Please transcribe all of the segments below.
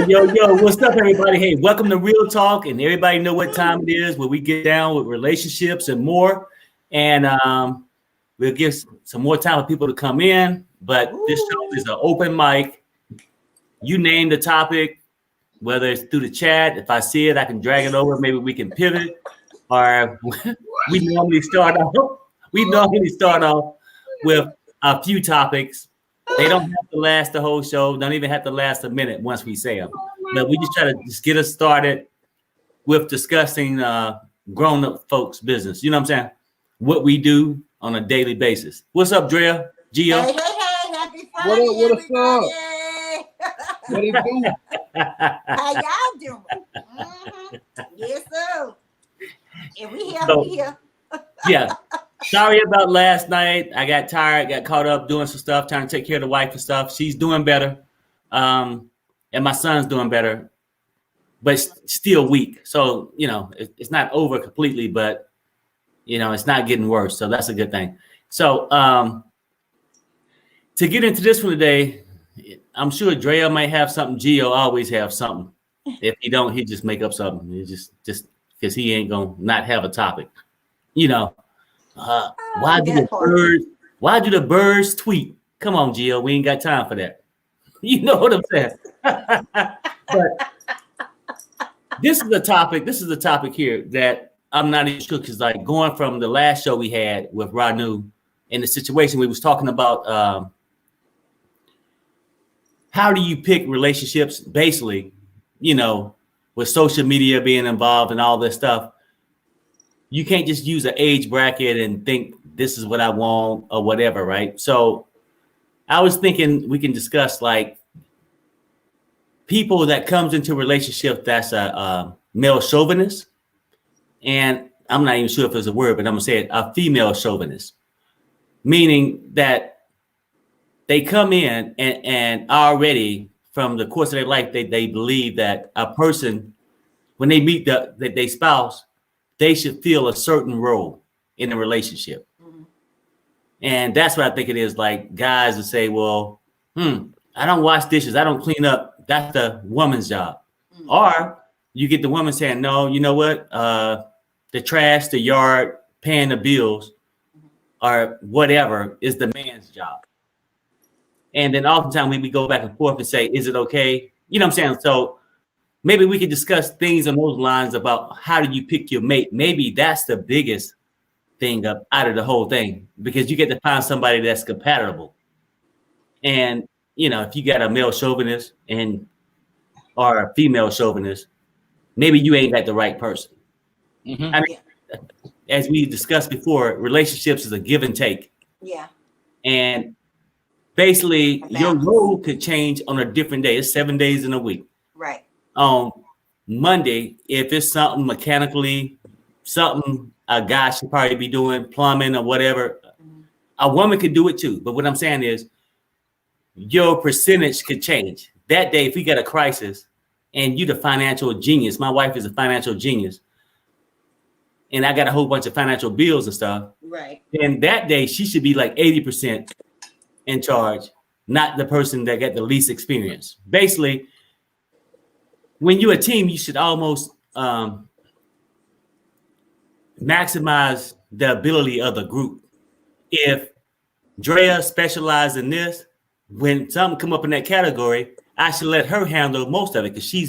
Yo, what's up, everybody? Hey, welcome to Real Talk, and everybody know what time it is, where we get down with relationships and more. And we'll give some more time for people to come in, but this show is an open mic. You name the topic, whether it's through the chat. If I see it, I can drag it over. Maybe we can pivot, or we normally start off with a few topics. They don't have to last the whole show. Don't even have to last a minute once we say them. But we just try to just get us started with discussing grown-up folks' business. You know what I'm saying? What we do on a daily basis. What's up, Drea? Gio? Hey, happy Friday, what up? What it do? How y'all doing? Yes, sir. And we here. Yeah. Sorry about last night. I got tired, got caught up doing some stuff, trying to take care of the wife and stuff. She's doing better. And my son's doing better, but still weak. So, it's not over completely, but, it's not getting worse. So that's a good thing. So to get into this one today, I'm sure Drea might have something. Gio always have something. If he don't, he just make up something. He just because he ain't going to not have a topic. Why do the birds tweet? Come on, Gio, we ain't got time for that. You know what I'm saying? But this is the topic here that I'm not even sure, because like going from the last show we had with Ranu and the situation we was talking about, how do you pick relationships, basically, with social media being involved and all this stuff. You can't just use an age bracket and think this is what I want or whatever, right? So I was thinking we can discuss like people that comes into a relationship that's a male chauvinist. And I'm not even sure if there's a word, but I'm going to say it, a female chauvinist. Meaning that they come in and already from the course of their life, they believe that a person, when they meet their spouse, they should feel a certain role in a relationship. Mm-hmm. And that's what I think it is. Like guys that say, well, I don't wash dishes, I don't clean up. That's the woman's job. Mm-hmm. Or you get the woman saying, no, you know what? The trash, the yard, paying the bills, or whatever is the man's job. And then oftentimes we go back and forth and say, is it okay? You know what I'm saying? So maybe we could discuss things on those lines about how do you pick your mate. Maybe that's the biggest thing out of the whole thing, because you get to find somebody that's compatible. And, if you got a male chauvinist or a female chauvinist, maybe you ain't got the right person. Mm-hmm. I mean, as we discussed before, relationships is a give and take. Yeah. And basically your role could change on a different day. It's 7 days in a week. Right. On Monday, if it's something mechanically, something a guy should probably be doing, plumbing or whatever, a woman could do it too. But what I'm saying is your percentage could change. That day, if we got a crisis and you're the financial genius, my wife is a financial genius, and I got a whole bunch of financial bills and stuff. Right. And that day, she should be like 80% in charge, not the person that got the least experience. Basically, when you're a team, you should almost maximize the ability of the group. If Drea specializes in this, when something come up in that category, I should let her handle most of it, because she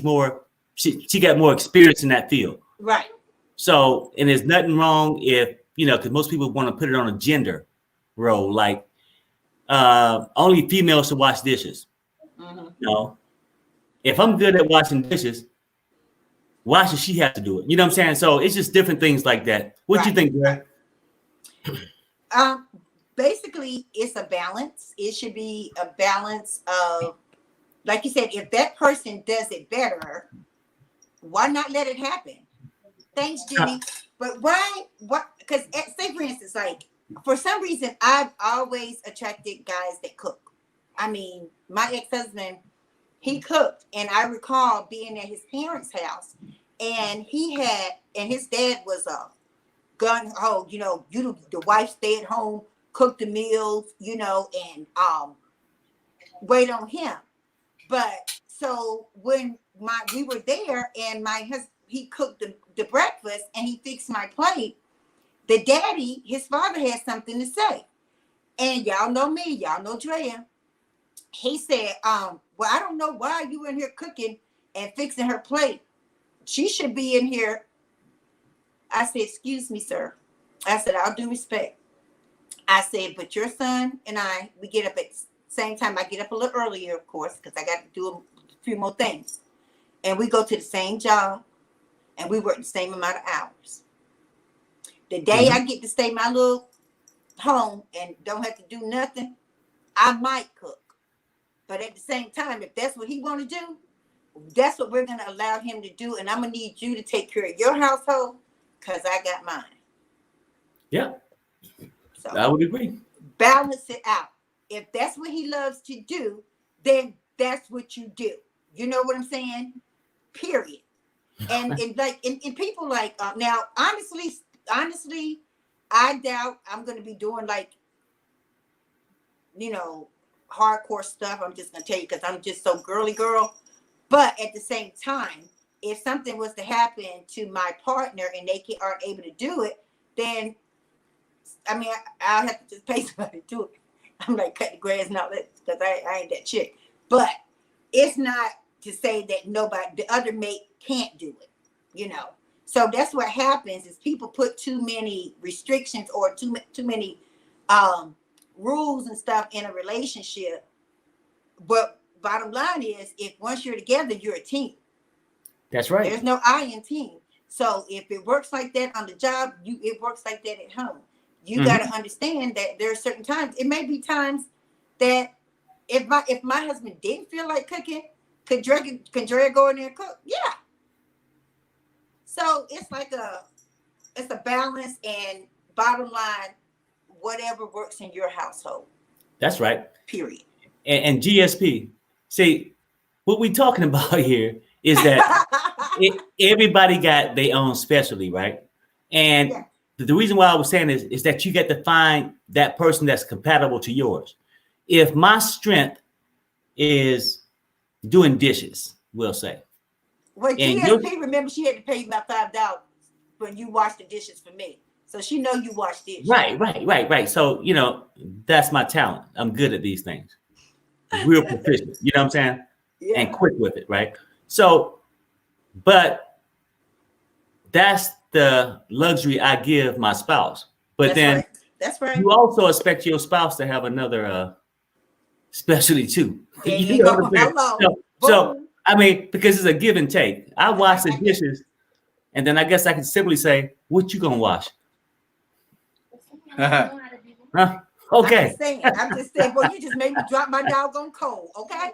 got more experience in that field. Right. So, and there's nothing wrong if, because most people want to put it on a gender role, like only females should wash dishes. Mm-hmm. No. If I'm good at washing dishes, why should she have to do it? You know what I'm saying? So it's just different things like that. What do you think, Greg? basically, it's a balance. It should be a balance of, like you said, if that person does it better, why not let it happen? Thanks, Jimmy. But why? What? Because say for instance, like for some reason, I've always attracted guys that cook. I mean, my ex-husband, he cooked, and I recall being at his parents' house, and his dad was a gun ho. The wife stay at home, cook the meals, and wait on him. But so when we were there, and my husband, he cooked the breakfast and he fixed my plate, the daddy, his father, had something to say. And y'all know me, y'all know Drea. He said, well, I don't know why you in here cooking and fixing her plate. She should be in here. I said, excuse me, sir. I said, all due respect. I said, but your son and I, we get up at the same time. I get up a little earlier, of course, because I got to do a few more things. And we go to the same job, and we work the same amount of hours. The day I get to stay my little home and don't have to do nothing, I might cook. But at the same time, if that's what he want to do, that's what we're going to allow him to do. And I'm going to need you to take care of your household because I got mine. Yeah. So I would agree. Balance it out. If that's what he loves to do, then that's what you do. You know what I'm saying? Period. And people like now, honestly, I doubt I'm going to be doing like, hardcore stuff. I'm just going to tell you because I'm just so girly girl. But at the same time, if something was to happen to my partner and they aren't able to do it, then I'll have to just pay somebody to do it. I'm like cut the grass and all that because I ain't that chick. But it's not to say that the other mate can't do it, So that's what happens is people put too many restrictions or too many rules and stuff in a relationship. But bottom line is, if once you're together, you're a team. That's right. There's no I in team. So if it works like that on the job, it works like that at home. You got to understand that there are certain times. It may be times that if my husband didn't feel like cooking, could Drea go in there and cook? Yeah. So it's like it's a balance, and bottom line, whatever works in your household. That's right. Period. And GSP. See, what we're talking about here is that everybody got their own specialty, right? And the reason why I was saying is that you get to find that person that's compatible to yours. If my strength is doing dishes, we'll say. Well, GSP, remember she had to pay you about $5 when you washed the dishes for me. So she know you wash dishes. Right. So, that's my talent. I'm good at these things. Real proficient. You know what I'm saying? Yeah. And quick with it, right? So, but that's the luxury I give my spouse. But that's right. You also expect your spouse to have another specialty too. So because it's a give and take. I wash the dishes, and then I guess I can simply say, "What you gonna wash?" Huh? Okay. I'm just saying, boy, you just made me drop my doggone coal, okay?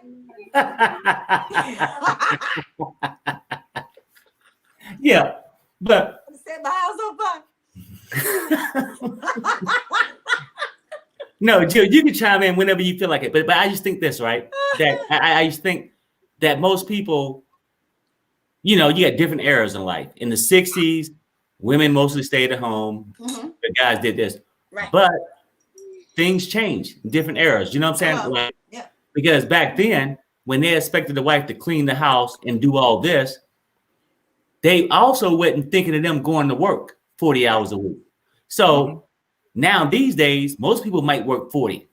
Yeah, but set my house on fire. No, Jill, you can chime in whenever you feel like it. But I just think this, right? That I just think that most people, you get different eras in life. In the 60s, women mostly stayed at home. The guys did this. Right. But things changed in different eras. You know what I'm saying? Like, because back then, when they expected the wife to clean the house and do all this, they also wasn't thinking of them going to work 40 hours a week. So now these days, most people might work 40.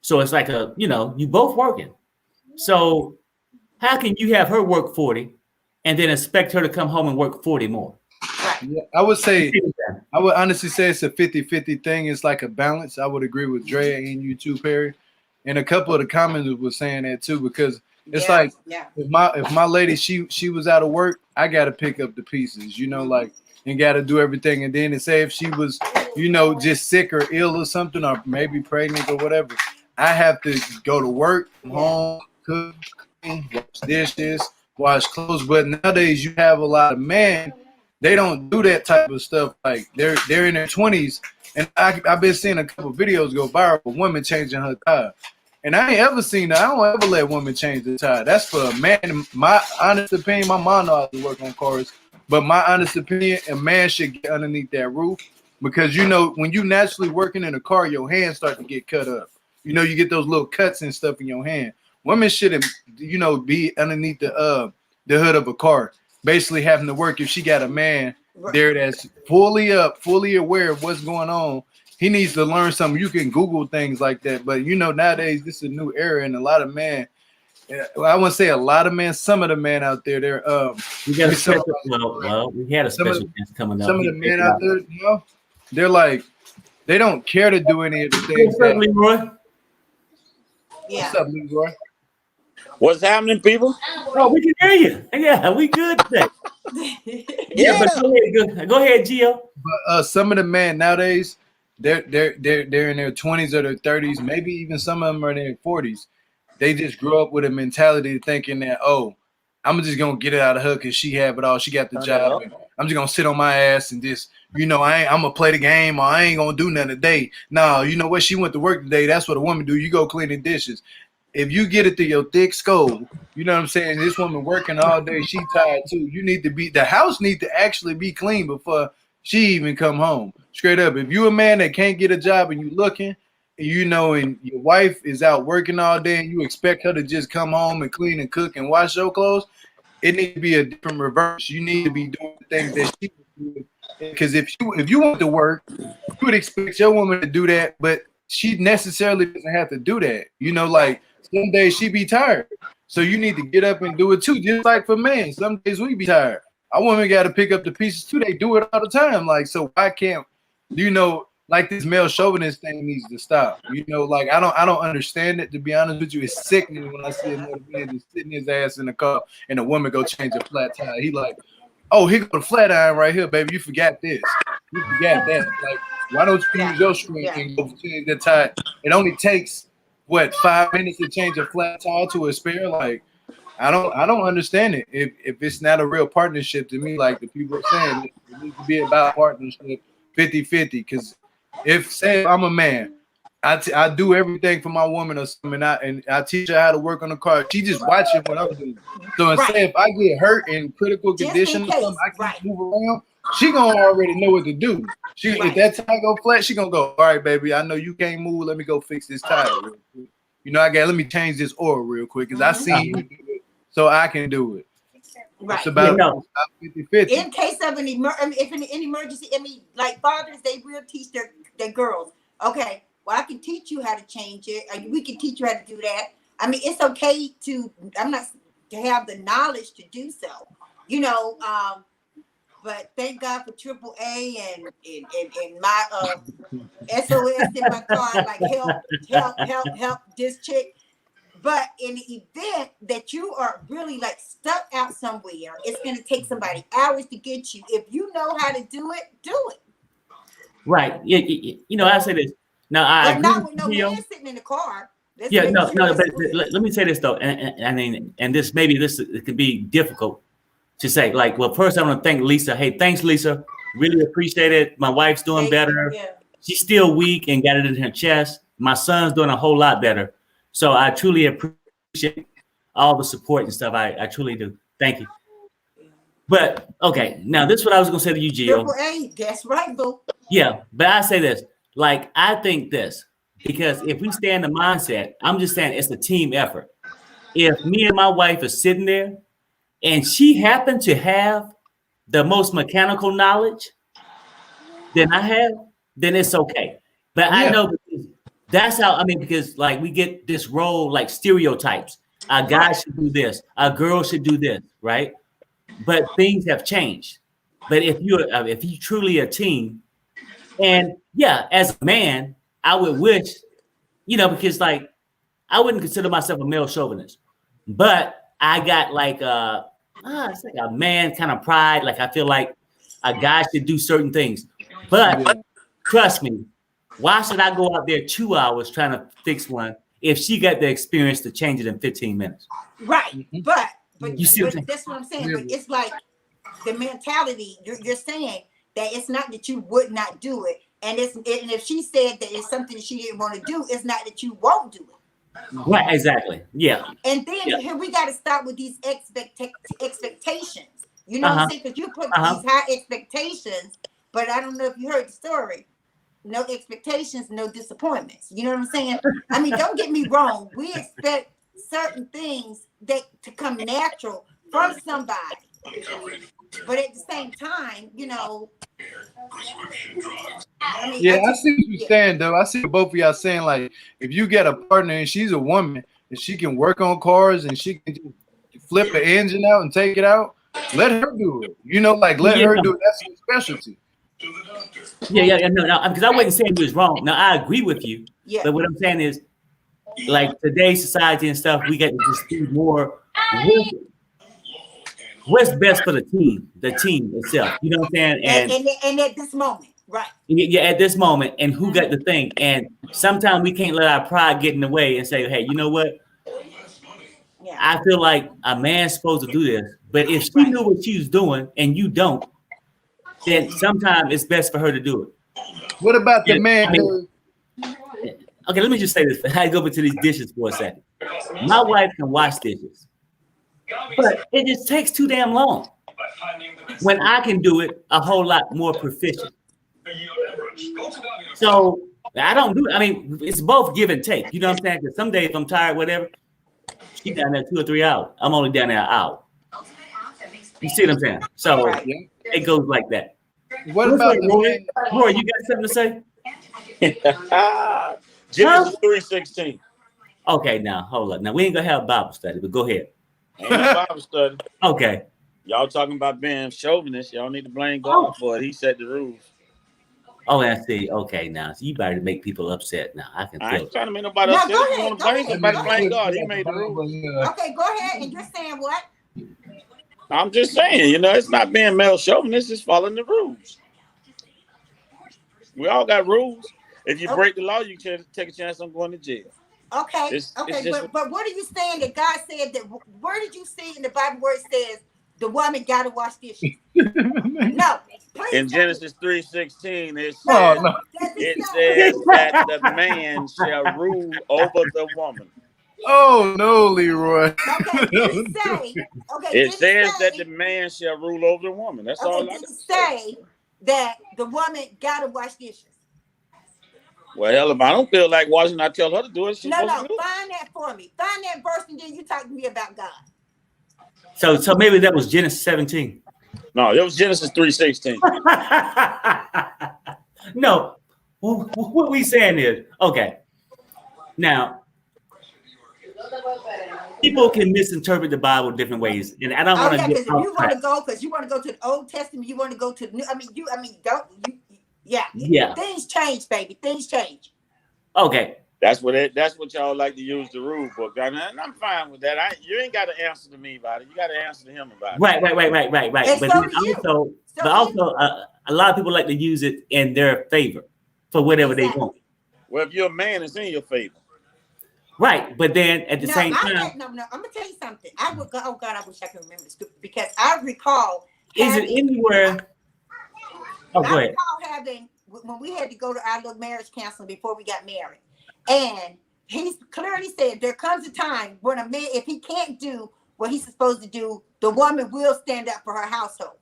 So it's like you both working. So how can you have her work 40 and then expect her to come home and work 40 more? Yeah, I would honestly say it's a 50-50 thing. It's like a balance. I would agree with Drea and you too, Perry. And a couple of the comments were saying that too, because it's if my lady, she was out of work, I got to pick up the pieces, and got to do everything. And then say if she was just sick or ill or something, or maybe pregnant or whatever, I have to go to work, come home, cook, clean, wash dishes, wash clothes. But nowadays you have a lot of men, they don't do that type of stuff. Like they're in their 20s, and I've been seeing a couple videos go viral of women changing her tire. And I ain't ever seen that. I don't ever let women change the tire. That's for a man. My honest opinion, my mom knows how to work on cars, but my honest opinion, a man should get underneath that roof, because when you naturally working in a car, your hands start to get cut up. You get those little cuts and stuff in your hand. Women shouldn't, be underneath the hood of a car, basically having to work. If she got a man there that's fully aware of what's going on, he needs to learn something. You can Google things like that. But nowadays this is a new era, and a lot of men, I wouldn't say a lot of men, some of the men out there, they're we got a special, we had a special guest coming up. Some of the men out there, they're like, they don't care to do any of the things. What's up, Leroy? Yeah. What's up, Leroy? What's happening, people? Oh, we can hear you. Yeah, we good today. But go ahead, Gio. But some of the men nowadays, they're in their 20s or their 30s, maybe even some of them are in their 40s. They just grew up with a mentality thinking that, I'm just gonna get it out of her because she have it all. She got the job. And I'm just gonna sit on my ass and just, I'm gonna play the game, or I ain't gonna do nothing today. No, you know what? She went to work today. That's what a woman do. You go clean the dishes. If you get it through your thick skull, you know what I'm saying? This woman working all day, she tired too. The house need to actually be clean before she even come home. Straight up. If you a man that can't get a job and you looking, and your wife is out working all day, and you expect her to just come home and clean and cook and wash your clothes, it needs to be a different reverse. You need to be doing the things that she would do. Because if you want to work, you would expect your woman to do that, but she necessarily doesn't have to do that. Like some days she be tired. So you need to get up and do it too. Just like for men, some days we be tired. Our women got to pick up the pieces too. They do it all the time. Like, so why can't, like this male chauvinist thing needs to stop. Like I don't understand it, to be honest with you. It's sickening when I see another man just sitting his ass in the car and a woman go change a flat tire. He like, oh, here go the flat iron right here, baby. You forgot this. You forgot that. Like, why don't you use your strength and go change the tire? It only takes 5 minutes to change a flat tire to a spare. Like, I don't understand it. If it's not a real partnership to me, like the people are saying, it needs to be about partnership 50-50. Because if I'm a man, I do everything for my woman or something, and I teach her how to work on the car. She just watching what I'm doing. So if I get hurt in critical condition or something, I can't move around, she gonna already know what to do. If that tire go flat, she gonna go, all right, baby, I know you can't move. Let me go fix this tire real quick. Let me change this oil real quick because I seen you do it, so I can do it. Right. It's about 50-50. In case of an emergency, like fathers, they will teach their girls. Okay, well, I can teach you how to change it. We can teach you how to do that. It's okay to have the knowledge to do so. But thank God for AAA and my SOS in my car, like help this chick. But in the event that you are really like stuck out somewhere, it's going to take somebody hours to get you. If you know how to do it, do it. Right. Yeah. I say this. Now, I agree not with with no man sitting in the car. But let me say this though, and this it can be difficult to say. Like, well, first I want to thank Lisa. Hey, thanks, Lisa. Really appreciate it. My wife's doing better. Yeah. She's still weak and got it in her chest. My son's doing a whole lot better. So I truly appreciate all the support and stuff. I truly do. Thank you. But okay, now this is what I was gonna say to you, Gio. AAA, that's right, boo. Yeah, but I say this. Like, I think this, because if we stay in the mindset, I'm just saying it's a team effort. If me and my wife are sitting there and she happened to have the most mechanical knowledge than I have, then it's okay. But I know that's how, because like we get this role, like stereotypes. A guy should do this, a girl should do this, right? But things have changed. But if you truly a team, and as a man, I would wish, because like I wouldn't consider myself a male chauvinist, but I got like it's like a man kind of pride. Like I feel like a guy should do certain things, but trust me, why should I go out there 2 hours trying to fix one if she got the experience to change it in 15 minutes? Right. But You see what I'm saying? that's what I'm saying. But it's like the mentality you're saying that it's not that you would not do it, and if she said that it's something that she didn't want to do, it's not that you won't do it. Right, exactly. Yeah. And then here we got to start with these expectations. You know what I'm saying? Because you put these high expectations, but I don't know if you heard the story. No expectations, no disappointments. You know what I'm saying? I mean, don't get me wrong. We expect certain things that to come natural from somebody. But at the same time, you know. I mean, I see what you're saying, though. I see what both of y'all saying. Like, if you get a partner and she's a woman and she can work on cars and she can just flip the engine out and take it out, let her do it. You know, like let her do it. That's her specialty. No, because I wasn't saying you was wrong. Now I agree with you. Yeah. But what I'm saying is, like today's society and stuff, we got to just do more. What's best for the team itself. You know what I'm saying? And at this moment, right? Yeah, at this moment, and who got the thing? And sometimes we can't let our pride get in the way and say, "Hey, you know what? Yeah. I feel like a man's supposed to do this." But if she knew what she was doing and you don't, then sometimes it's best for her to do it. What about the man? I mean, okay, let me just say this. I go into these dishes for a second. My wife can wash dishes, but it just takes too damn long. When I can do it a whole lot more proficient. So I don't do it. I mean, it's both give and take. You know what I'm saying? Because some days I'm tired, whatever. She's down there 2 or 3 hours. I'm only down there an hour. You see what I'm saying? So it goes like that. What about Roy? Roy, you got something to say? Genesis 3:16. Okay, now hold up. Now we ain't gonna have Bible study, but go ahead. Ain't no Bible study. Okay. Y'all talking about being chauvinist. Y'all need to blame God for it. He set the rules. Oh, I see. Okay, now so you better make people upset. Now I can I feel ain't it. trying to make nobody upset. If you want to blame somebody, blame God. He made the rules. Okay, go ahead. And you're saying what? I'm just saying, you know, it's not being male chauvinist. It's following the rules. We all got rules. If you break the law, you can take a chance on going to jail. Okay. It's Okay. just, But what are you saying that God said that? Where did you see in the Bible where it says the woman got to wash dishes? No. Please in Genesis 3:16, it says, it says that the man shall rule over the woman. Oh no, Leroy. Okay, did it say? Okay, it says that the man shall rule over the woman. That's all. Did it say that the woman gotta wash dishes? Well, hell, if I don't feel like washing, I tell her to do it. She's No, supposed to do it. find that for me. Find that verse, and then you talk to me about God. So maybe that was Genesis 17. No, it was Genesis 3:16. No, what we saying is okay. Now, people can misinterpret the Bible different ways, and I don't want to get off track. Because you want to go to the Old Testament, you want to go to the New. Yeah. Things change, baby. Things change. Okay. That's what y'all like to use the rule book. And I'm fine with that. You ain't got to answer to me about it. You got to answer to him about it. Right. And But also, a lot of people like to use it in their favor for whatever they want. Well, if you're a man, it's in your favor. Right, but then at the same time, I'm gonna tell you something. I wish I could remember this because I recall. Is it anywhere? Oh, go ahead. I recall having when we had to go to our little marriage counseling before we got married, and he clearly said there comes a time when a man, if he can't do what he's supposed to do, the woman will stand up for her household.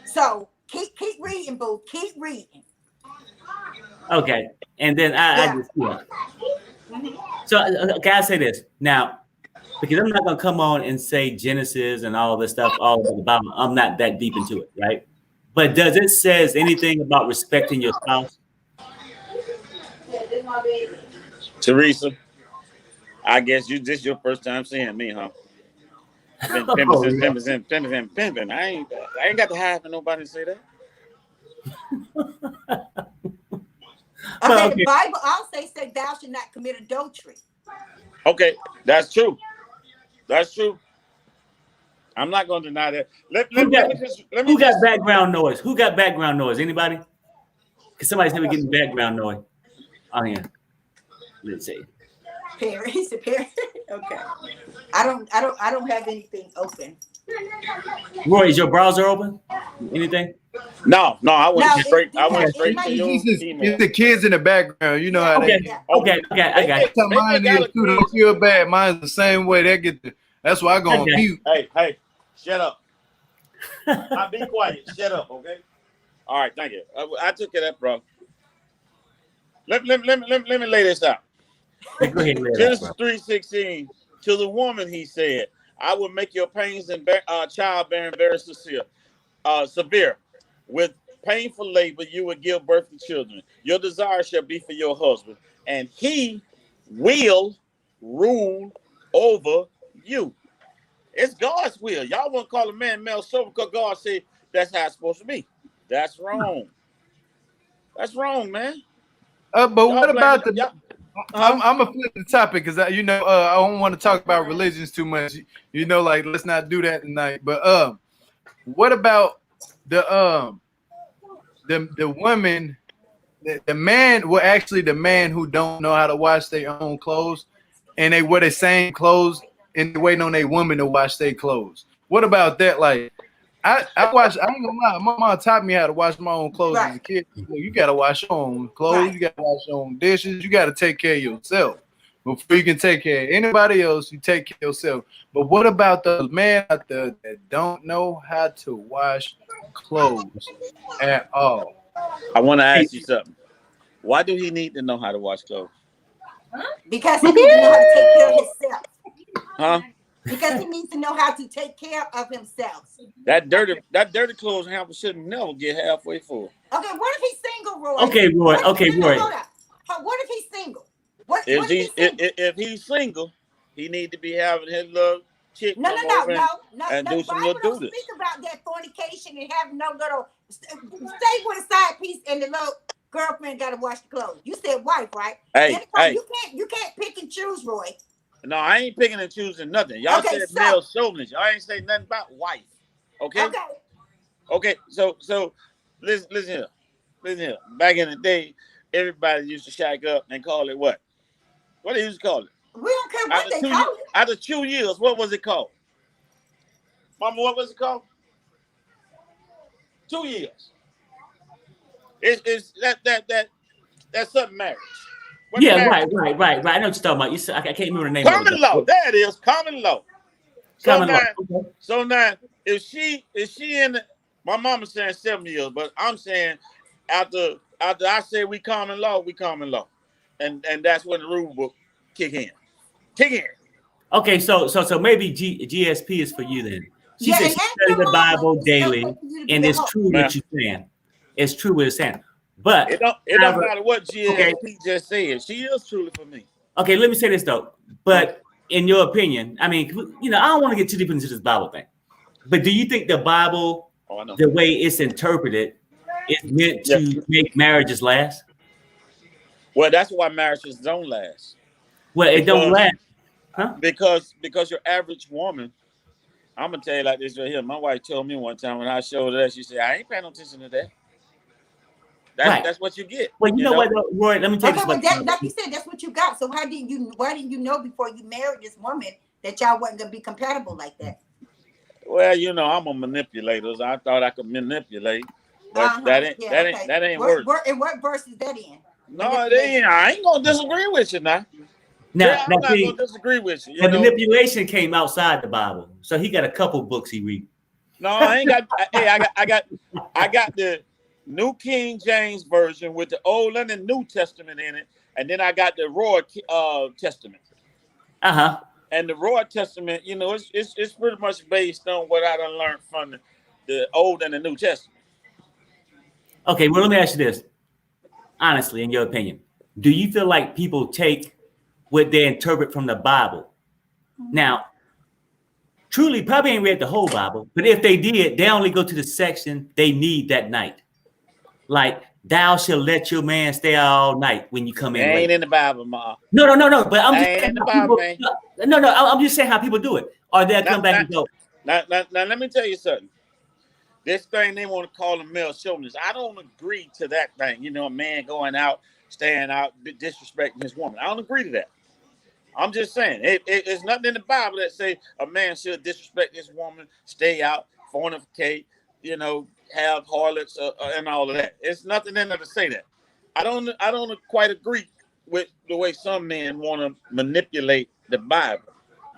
So keep reading, boo. Keep reading. Okay, and then I just So okay, I say this now because I'm not gonna come on and say Genesis and all this stuff all about the Bible. I'm not that deep into it, right? But does it says anything about respecting your spouse? Teresa, I guess this is your first time seeing me, huh? Pimping. I ain't got to hide for nobody to say that. Okay, the Bible also say thou should not commit adultery. Okay, that's true. That's true. I'm not going to deny that. Who got background noise? Who got background noise? Anybody? Because somebody's never getting background noise. Oh yeah. Let's see. Perry, he said Perry. Okay. I don't have anything open. Roy, is your browser open? Anything? No, I went No, straight. it- I went it straight might to be- your It's email. the kids in the background. You know how Okay, they. okay, I got it. Mine Maybe is too. Don't feel bad. Mine's the same way. That's why I go on Okay. mute. Hey, shut up. I'll be quiet. Shut up, okay? All right, thank you. I took care of that, bro. Let me lay this out. Go ahead, lay it out, Genesis bro. 3:16. To the woman, he said, "I will make your pains and childbearing very severe. With painful labor, you will give birth to children. Your desire shall be for your husband, and he will rule over you." It's God's will. Y'all want to call a man male sober because God said that's how it's supposed to be. That's wrong. That's wrong, man. But Y'all what about blame- the? y'all- I'm gonna flip the topic because I don't want to talk about religions too much. Like let's not do that tonight. But what about the women? The man, well, actually, the man who don't know how to wash their own clothes, and they wear the same clothes and they waiting on their woman to wash their clothes. What about that? Like, I ain't gonna lie, my mom taught me how to wash my own clothes as a kid. You gotta wash your own clothes, you gotta wash your own dishes, you gotta take care of yourself. Before you can take care of anybody else, you take care of yourself. But what about those men out there that don't know how to wash clothes at all? I want to ask you something. Why do he need to know how to wash clothes? Because he needs to know how to take care of himself. Huh? Because he needs to know how to take care of himself. That dirty clothes hamper should never get halfway full. Okay, what if he's single, Roy? Okay, Roy. Okay, Roy. Hold on. What if he's single? What If if he's single? if he's single, he need to be having his little chick No, and do the some Bible little don't duties. speak about that fornication and having no little stay with a side piece and the little girlfriend got to wash the clothes. You said wife, right? Hey. You can't pick and choose, Roy. No, I ain't picking and choosing nothing. Y'all said male chauvinist. Y'all ain't say nothing about wife. Okay. Okay. So listen here. Back in the day, everybody used to shack up and call it what? What they used to call it? We don't care what they call it. After 2 years, what was it called? Mama, what was it called? 2 years. It's that's something marriage. Yeah, right. I know what you're talking about. You said, I can't remember the name. Common law. There it is. Common law. Common law. Okay. So now, if she in my mama's saying 7 years, but I'm saying after I say we common law, and that's when the rule book kick in. Okay, so maybe GSP is for you then. She said she studied the Bible daily, and it's true what you're saying. It's true what it's saying. But it don't matter what GSP just said. She is truly for me. Okay, let me say this though. But in your opinion, I mean, I don't want to get too deep into this Bible thing. But do you think the Bible, the way it's interpreted, is meant to make marriages last? Well, that's why marriages don't last. Well, it don't last, huh? Because your average woman, I'm gonna tell you like this right here. My wife told me one time when I showed her that, she said, "I ain't paying no attention to that." That's what you get. Well, you know what, Roy? Let me tell you this. Like you said, that's what you got. So why didn't you know before you married this woman that y'all wasn't gonna be compatible like that? Well, I'm a manipulator. So I thought I could manipulate, but that ain't work. And what verse is that in? No, it ain't. I ain't gonna disagree with you now. I'm not gonna disagree with you. The manipulation came outside the Bible, so he got a couple books he read. No, I ain't got. Hey, I got the New King James Version with the Old and the New Testament in it, and then I got the Royal Testament. And the Royal Testament, it's pretty much based on what I done learned from the Old and the New Testament. Okay, well, let me ask you this. Honestly, in your opinion, do you feel like people take what they interpret from the Bible? Now, truly, probably ain't read the whole Bible, but if they did, they only go to the section they need that night. Like, thou shalt let your man stay all night when you come in. Ain't in the Bible, Ma. No. But I'm just saying in the Bible, man. No. I'm just saying how people do it. Or they'll come back and go. Now, let me tell you something. This thing they want to call them male chauvinist. I don't agree to that thing. You know, a man going out, staying out, disrespecting his woman. I don't agree to that. I'm just saying, it's nothing in the Bible that say a man should disrespect his woman, stay out, fornicate, you know, have harlots and all of that. It's nothing in there to say that. I don't quite agree with the way some men want to manipulate the Bible.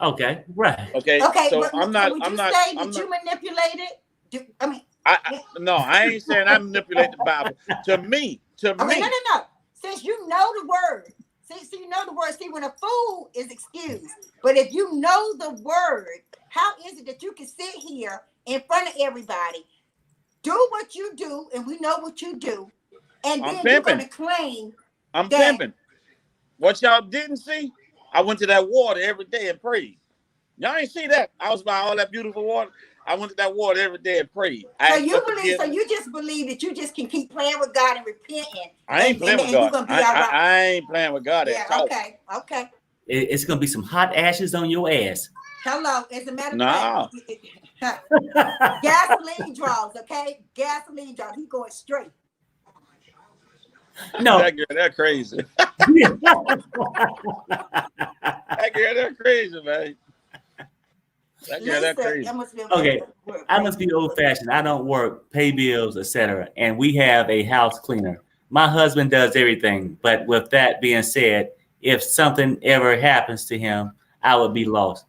Okay, right. Okay. Okay, So but I'm not. would I'm you not. say I'm that not. you manipulate it? No, I ain't saying I manipulate the Bible. To me. Okay, no. Since you know the word, see, you know the word. See, when a fool is excused, but if you know the word, how is it that you can sit here in front of everybody, do what you do, and we know what you do, and then you're going to claim I'm that, pimping. What y'all didn't see, I went to that water every day and prayed. Y'all ain't see that. I was by all that beautiful water. I went to that water every day and prayed. So you just believe that you just can keep playing with God and repenting. I ain't playing with God. You're gonna be all right. I ain't playing with God. Yeah, okay. It's gonna be some hot ashes on your ass. Hello, as a matter of fact, gasoline draws, okay? Gasoline draws. He going straight. No, that girl, that crazy. That girl, that crazy, man. That crazy. Okay, I must be old-fashioned. I don't work, pay bills, etc. And we have a house cleaner. My husband does everything. But with that being said, if something ever happens to him, I would be lost.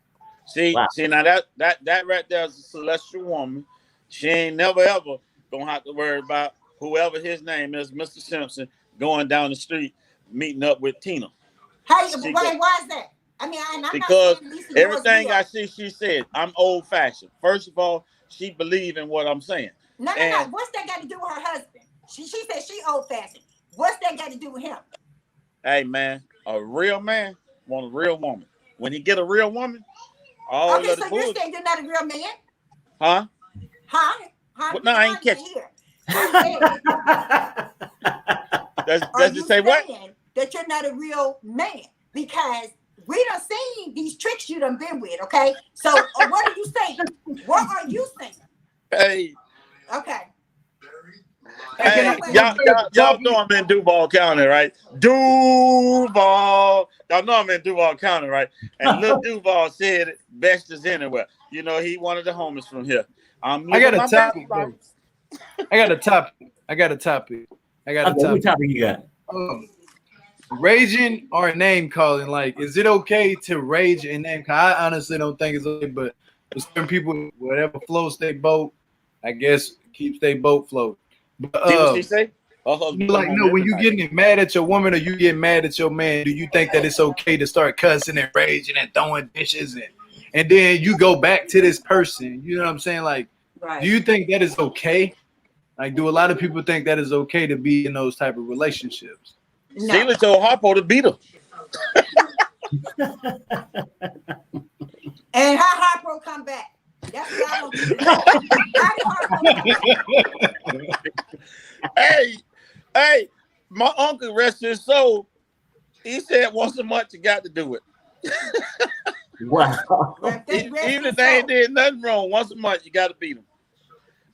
See, now that right there is a celestial woman. She ain't never ever gonna have to worry about whoever his name is, Mr. Simpson, going down the street meeting up with Tina. Why is that? I mean, I'm because not saying everything I see, she said, I'm old fashioned. First of all, she believe in what I'm saying. No. What's that got to do with her husband? She said she old fashioned. What's that got to do with him? Hey man, a real man want a real woman. When he get a real woman, all okay, of the so you're saying you're not a real man? Huh? Well, no, I ain't catch here. Does it say what? That you're not a real man because we done seen these tricks you done been with, okay? So what are you saying? What are you saying? Hey. Okay. Hey, y'all know I'm in Duval County, right? Duval. Y'all know I'm in Duval County, right? And Lil Duval said it best is anywhere. You know, he one of the homies from here. I got a topic. I got a topic. What topic you got? Raging or name calling, like, is it okay to rage and name call? I honestly don't think it's okay, but for certain people, whatever floats their boat, I guess keeps their boat float. But what she say? Like, no, when you getting mad at your woman or you get mad at your man, do you think that it's okay to start cussing and raging and throwing dishes and then you go back to this person? You know what I'm saying? Like, do you think that is okay? Like, do a lot of people think that is okay to be in those type of relationships? No. Sheila told Harpo to beat her. And how Harpo come back? That's what I don't do. Hey, my uncle, rest his soul, he said once a month you got to do it. Wow. Even if they ain't did nothing wrong, once a month you got to beat him.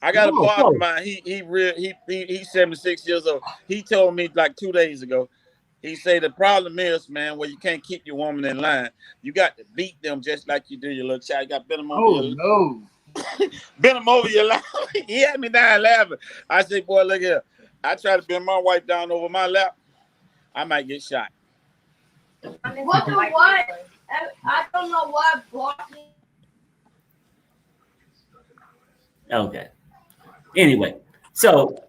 I got a partner of mine. He's 76 years old. He told me like 2 days ago. He said the problem is, man, where you can't keep your woman in line. You got to beat them just like you do your little child. You got to bend them over your no. bend them over your lap. He had me down laughing. I said, boy, look here. I try to bend my wife down over my lap. I might get shot. What the what? I don't know what blocking. Okay. Anyway, so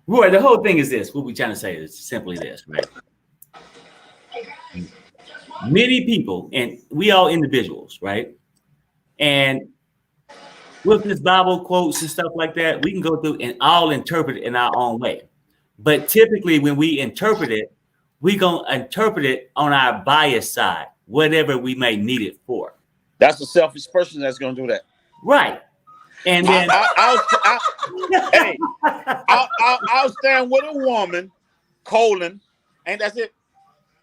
Roy, the whole thing is this. What we're trying to say is simply this, right? Many people, and we all individuals, right? And with this Bible quotes and stuff like that, we can go through and all interpret it in our own way. But typically when we interpret it, we're going to interpret it on our bias side, whatever we may need it for. That's a selfish person that's going to do that. Right. And then I'll stand with a woman, and that's it.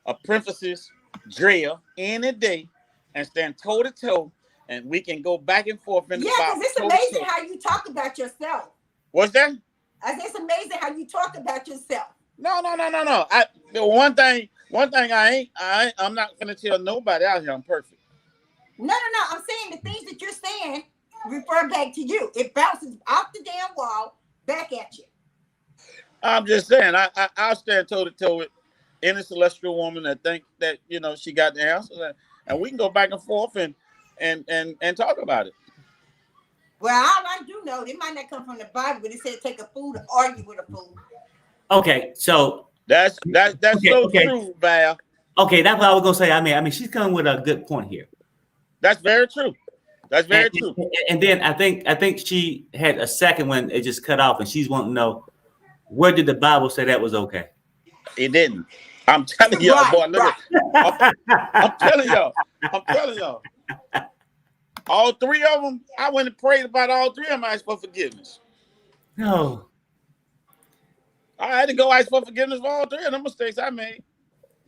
A parenthesis, Drea, any day, and stand toe to toe and we can go back and forth in the Yeah, Bible. because it's amazing how you talk about yourself. What's that? It's amazing how you talk about yourself. No. One thing I'm not gonna tell nobody out here I'm perfect. No. I'm saying the things that you're saying refer back to you. It bounces off the damn wall back at you. I'm just saying, I'll stand toe to toe with any celestial woman that think that she got the answer, and we can go back and forth and talk about it. Well, all I do know, it might not come from the Bible, but it said take a fool to argue with a fool. Okay, so that's okay. true, Val. Okay, that's what I was gonna say. I mean, she's coming with a good point here. That's very true. That's very true. And then I think she had a second one. It just cut off, and she's wanting to know, where did the Bible say that was okay? It didn't. I'm telling y'all, right, boy. Look, I'm telling y'all. All three of them, I went and prayed about all three of them. I asked for forgiveness. No. I had to go ask for forgiveness for all three of them mistakes I made.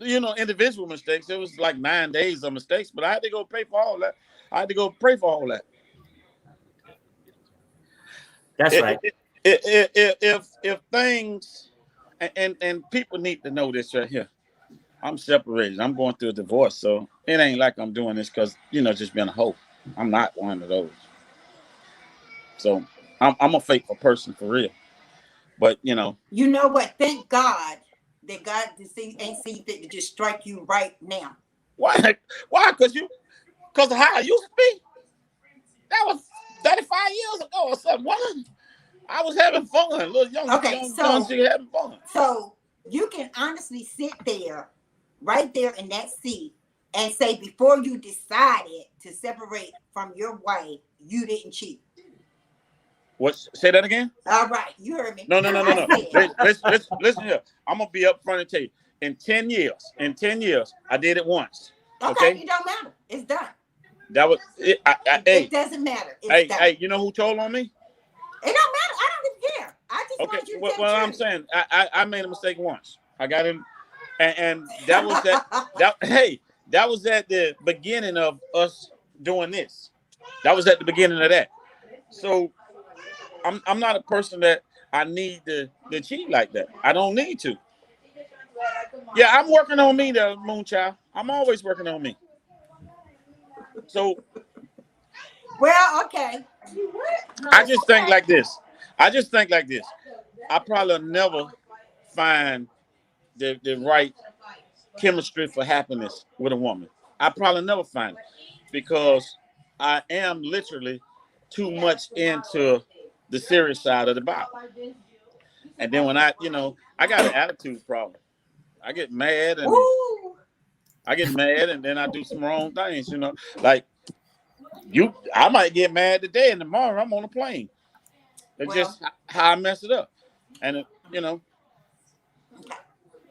Individual mistakes. It was like 9 days of mistakes, but I had to go pay for all that. I had to go pray for all that. That's right. If things, and people need to know this right here. I'm separated. I'm going through a divorce, so it ain't like I'm doing this because just being a hoe. I'm not one of those. So I'm a faithful person for real. But you know what? Thank God that God ain't seen fit to just strike you right now. Why? Because of how I used to be. That was 35 years ago or something. What? I was having fun, little young shit having fun. So you can honestly sit there, right there in that seat, and say before you decided to separate from your wife, you didn't cheat. What? Say that again? All right, you heard me. No. Listen here. I'm gonna be up front and tell you. In 10 years, I did it once. Okay? It don't matter. It's done. That was it. It doesn't matter. It's done. Hey, you know who told on me? It don't matter. I don't even care. I just want you to tell I'm saying, I made a mistake once. I got in, and that was that was at the beginning of us doing this. That was at the beginning of that. So I'm not a person that I need to cheat like that. I don't need to. Yeah, I'm working on me, the Moonchild. I'm always working on me. So, well, okay. I just think like this. I probably never find the right chemistry for happiness with a woman. I probably never find it because I am literally too much into the serious side of the Bible. And then when I got an attitude problem. I get mad and then I do some wrong things, like I might get mad today and tomorrow I'm on a plane. It's just how I mess it up. And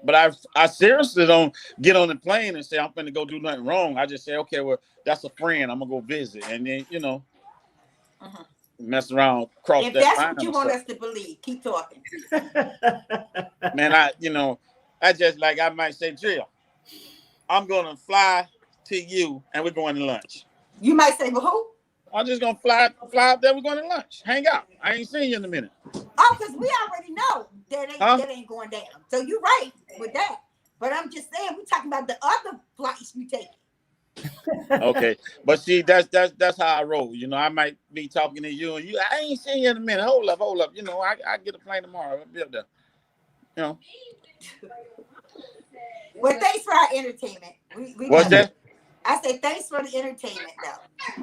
but I seriously don't get on the plane and say I'm finna go do nothing wrong. I just say, okay, well, that's a friend. I'm gonna go visit. And then, mess around, cross if that that's line. What you want us to believe, keep talking. Man, I just like I might say, Drea, I'm gonna fly to you and we're going to lunch. You might say, well, who? I'm just gonna fly up there, we're going to lunch. Hang out. I ain't seen you in a minute. Oh, because we already know that ain't going down. So you're right with that. But I'm just saying, we're talking about the other flights you take. Okay, but see, that's how I roll. I might be talking to you, and I ain't seen you in a minute. Hold up. I get a plane tomorrow. I'll be up there. Well, thanks for our entertainment. What's that? I said thanks for the entertainment, though.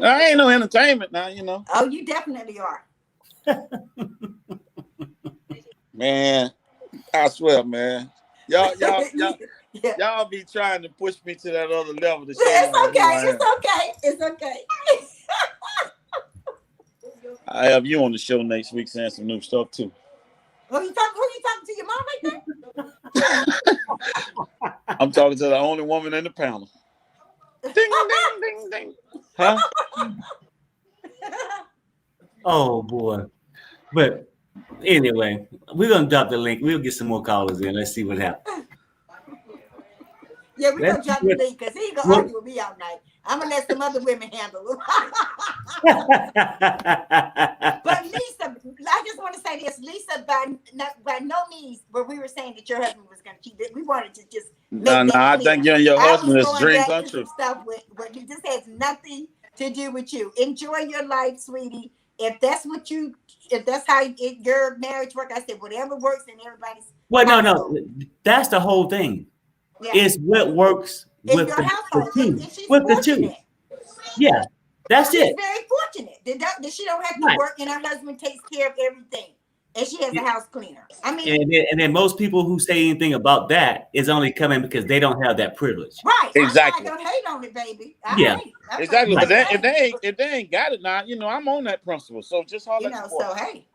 I ain't no entertainment now, Oh, you definitely are. Man, I swear, man. Y'all be trying to push me to that other level. It's okay. I have you on the show next week saying some new stuff too. Who you talking to, your mom right there? I'm talking to the only woman in the panel. Ding, ding, ding, ding. Huh? Oh boy. But anyway, we're gonna drop the link. We'll get some more callers in. Let's see what happens. Yeah, we're Let's gonna drop do the it. link because he ain't gonna Well- argue with me all night. I'm gonna let some other women handle it. But Lisa, I just want to say this, Lisa, by no means were we were saying that your husband was gonna cheat. We wanted to just make that I clear. think you and your I husband was is going dream back come to true. some stuff with it just has nothing to do with you. Enjoy your life, sweetie. If that's how your marriage works, I said whatever works in everybody's Well, no, household. that's the whole thing. Yeah. It's what works In with your the household, two. and she's With the two. fortunate. Yeah, that's She's it. very fortunate that she don't have to Right. work and her husband takes care of everything, and she has a house cleaner. I mean, And then most people who say anything about that is only coming because they don't have that privilege. right? Exactly. I'm not gonna hate on it, baby. Yeah. Exactly. But Right. if they ain't got it now, I'm on that principle. So just holler at your boy. So hey,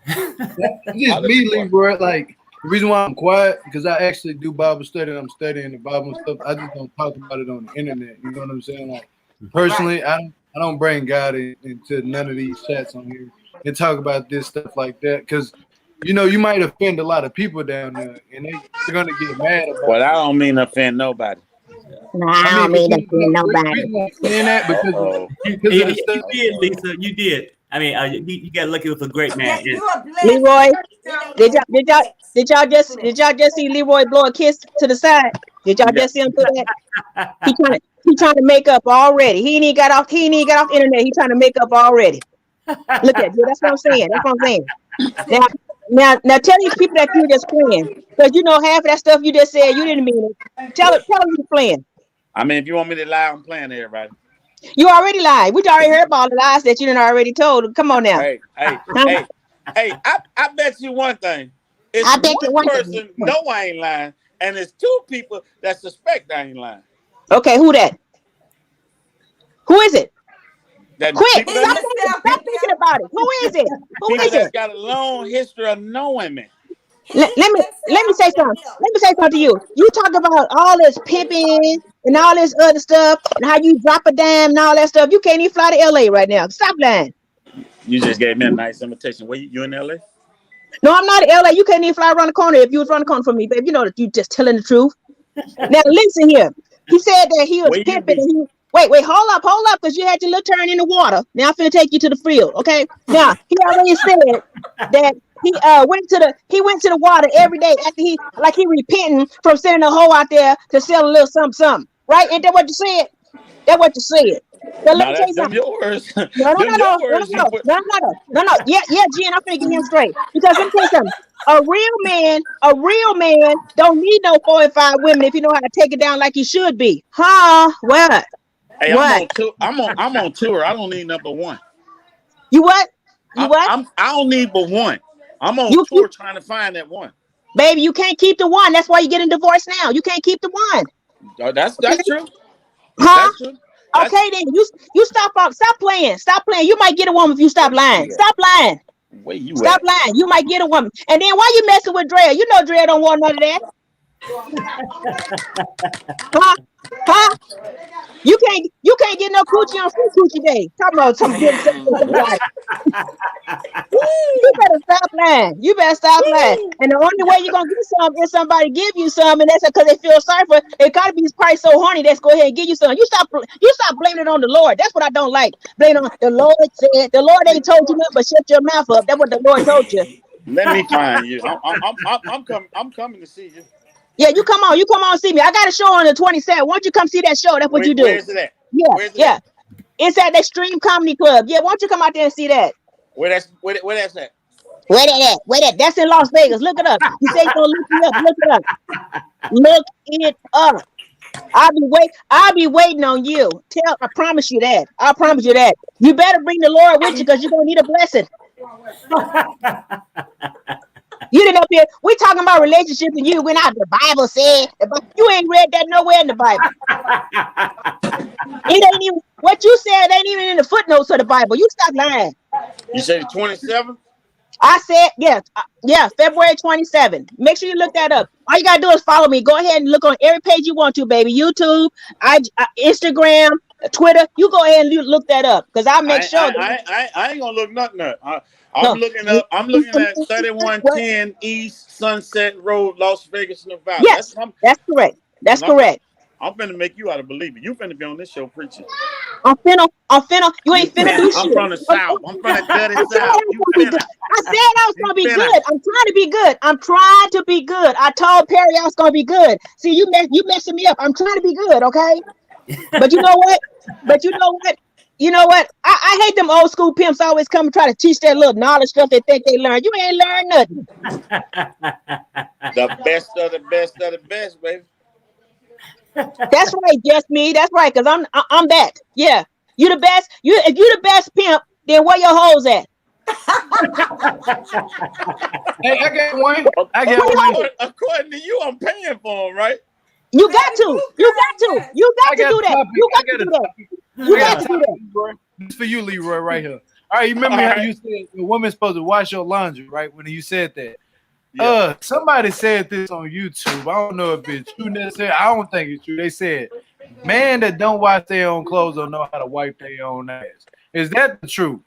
It's just me, Leroy. Like the reason why I'm quiet because I actually do Bible study. And I'm studying the Bible and stuff. I just don't talk about it on the internet. You know what I'm saying? Like personally, I don't bring God into none of these chats on here and talk about this stuff like that because you might offend a lot of people down there, and they're gonna get mad about. Well, I don't mean to offend nobody. No, I don't mean to offend nobody. Saying that because of the stuff. You did, Lisa. You did. I mean, you got lucky with a great man. you are blessed. Leroy, did y'all just see Leroy blow a kiss to the side? Did y'all just see him do that? He trying to make up already. He ain't even got off the internet. He trying to make up already. Look at you. That's what I'm saying. Now tell these people that you were just playing. Because half of that stuff you just said, you didn't mean it. Tell them you're playing. I mean, if you want me to lie, I'm playing to everybody. You already lied. We already heard about all the lies that you done already told. Come on now. Hey, I bet you one thing. It's I bet you one one person thing. know I ain't lying, and it's two people that suspect I ain't lying. Okay, who that? Who is it? That Quick, people stop thinking about it. Who is it? Who is that's it? got a long history of knowing me. Let me say something. Let me say something to you. You talk about all this pimping and all this other stuff and how you drop a dime and all that stuff. You can't even fly to LA right now. Stop lying. You just gave me a nice invitation. Where you in LA? No, I'm not in LA. You can't even fly around the corner if you was around the corner from me, babe. You know that you just telling the truth. Now listen here. He said that he was Where you pimping. be? And wait, hold up, because you had your little turn in the water. Now I'm finna take you to the field, okay? Now he already said that he went to the water every day after he repenting from sending a hoe out there to sell a little something, right? Ain't that what you said? That's what you said. Now let me tell you something. Your words. No. Yeah, Jen, I'm finna get him straight. Because let me tell you something. A real man don't need no 4 and 5 women if you know how to take it down like he should be. Huh? What? Hey, What? I'm on tour. I don't need number one. You what? What? I don't need but one. I'm on tour trying to find that one. Baby, you can't keep the one. That's why you're getting divorced now. You can't keep the one. Oh, that's true. Huh? That's true. Okay, then you stop playing. Stop playing. You might get a woman if you stop lying. Stop lying. Where you Stop lying. You might get a woman. And then why you messing with Drea? You know Drea don't want none of that. Huh? You can't get no coochie on free coochie day. Talking about some good stuff. You better stop lying. And the only way you're gonna get some is somebody give you some, and that's because they feel sorry for it. It gotta be probably so horny that's go ahead and give you some. You stop blaming it on the Lord. That's what I don't like. Blame on the Lord said. The Lord ain't told you nothing but shut your mouth up. That's what the Lord told you. Let me find you. I'm coming to see you. Yeah, you come on, see me. I got a show on the 27th. Why don't you come see that show? That's what you do. Where's it at? Yeah. It's at the Extreme Comedy Club. Yeah, why don't you come out there and see that? Where that's at? Where that at? That's in Las Vegas. Look it up. You say you're gonna look me up. Look it up. Look it up. I'll be waiting on you. I promise you that. You better bring the Lord with you because you're gonna need a blessing. You didn't up here. We talking about relationships and you went out. The Bible said, you ain't read that nowhere in the Bible. It ain't even what you said. Ain't even in the footnotes of the Bible. You stop lying. You said the 27th? I said yeah, February 27th. Make sure you look that up. All you gotta do is follow me. Go ahead and look on every page you want to, baby. YouTube, Instagram, Twitter. You go ahead and look that up because I'll make sure. I ain't gonna look nothing up. I'm looking at 3110 East Sunset Road, Las Vegas, Nevada. Yes, that's correct. I'm finna make you out of believer. You finna be on this show preaching. I'm finna. You ain't finna do I'm shit. from the South. I'm from the dirty I said I South. was You gonna be finna. good. I said I was You gonna be finna. good. I'm trying to be good. I'm trying to be good. I told Perry I was gonna be good. See, you messing me up. I'm trying to be good, okay? But you know what? You know what? I hate them old school pimps always come and try to teach that little knowledge stuff they think they learn. You ain't learned nothing. The best of the best of the best, baby. That's right, just me. That's right, because I'm that. Yeah. You the best. If you the best pimp, then where your hoes at? Hey, I got one. I got one. According to you, I'm paying for them, right? You got to. You got to. You got to do that. You got to do that. You got to do that. This is for you, Leroy, right here. All right, you remember how you said the woman's supposed to wash your laundry, right? When you said that. Yeah. Somebody said this on YouTube. I don't know if it's true necessarily. I don't think it's true. They said, man that don't wash their own clothes don't know how to wipe their own ass. Is that the truth?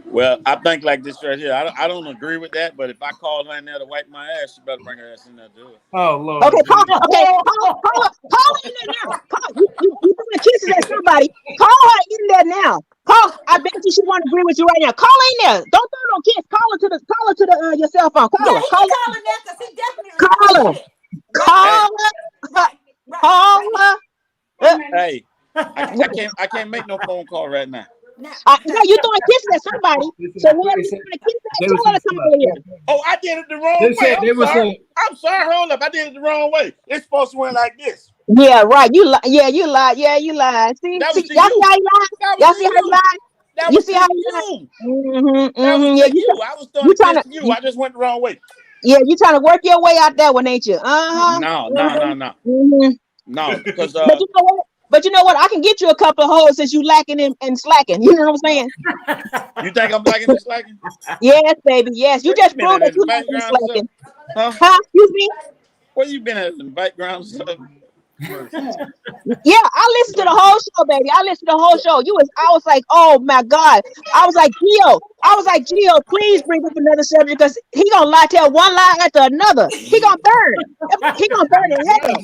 Well, I think like this right here. I don't agree with that, but if I call her in there to wipe my ass, she better bring her ass in there to do it. Oh Lord. Okay, call her in there now. You throwing kisses at somebody. Call her in there now. I bet she want to agree with you right now. Call her in there. Don't throw no kiss. Call her to the your cell phone. Call her. Call her. Call her. Call her. Hey, I can't make no phone call right now. No, you throwing kisses at somebody. So whoever you want to kiss at, tell her to come over here. Oh, I did it the wrong way. I'm sorry. Hold up. I did it the wrong way. It's supposed to went like this. Yeah, right. You lied. Yeah, you lied. See, y'all see how you lied? Y'all see how you lied? You see how you lied? Yeah, I was throwing it to you. I just went the wrong way. Yeah, you trying to work your way out that one, ain't you? No. Mm-hmm. No, because But you know what? I can get you a couple of hoes since you lacking and slacking. You know what I'm saying? You think I'm lacking and slacking? Yes, baby. Yes, you just proved that you lacking and slacking. Huh? Excuse me? Where you been at in the background? Yeah, I listened to the whole show, baby. I listened to the whole show. I was like, oh my God. I was like, Gio, please bring up another subject because he gonna tell one lie after another. He gonna burn. He gonna burn in hell.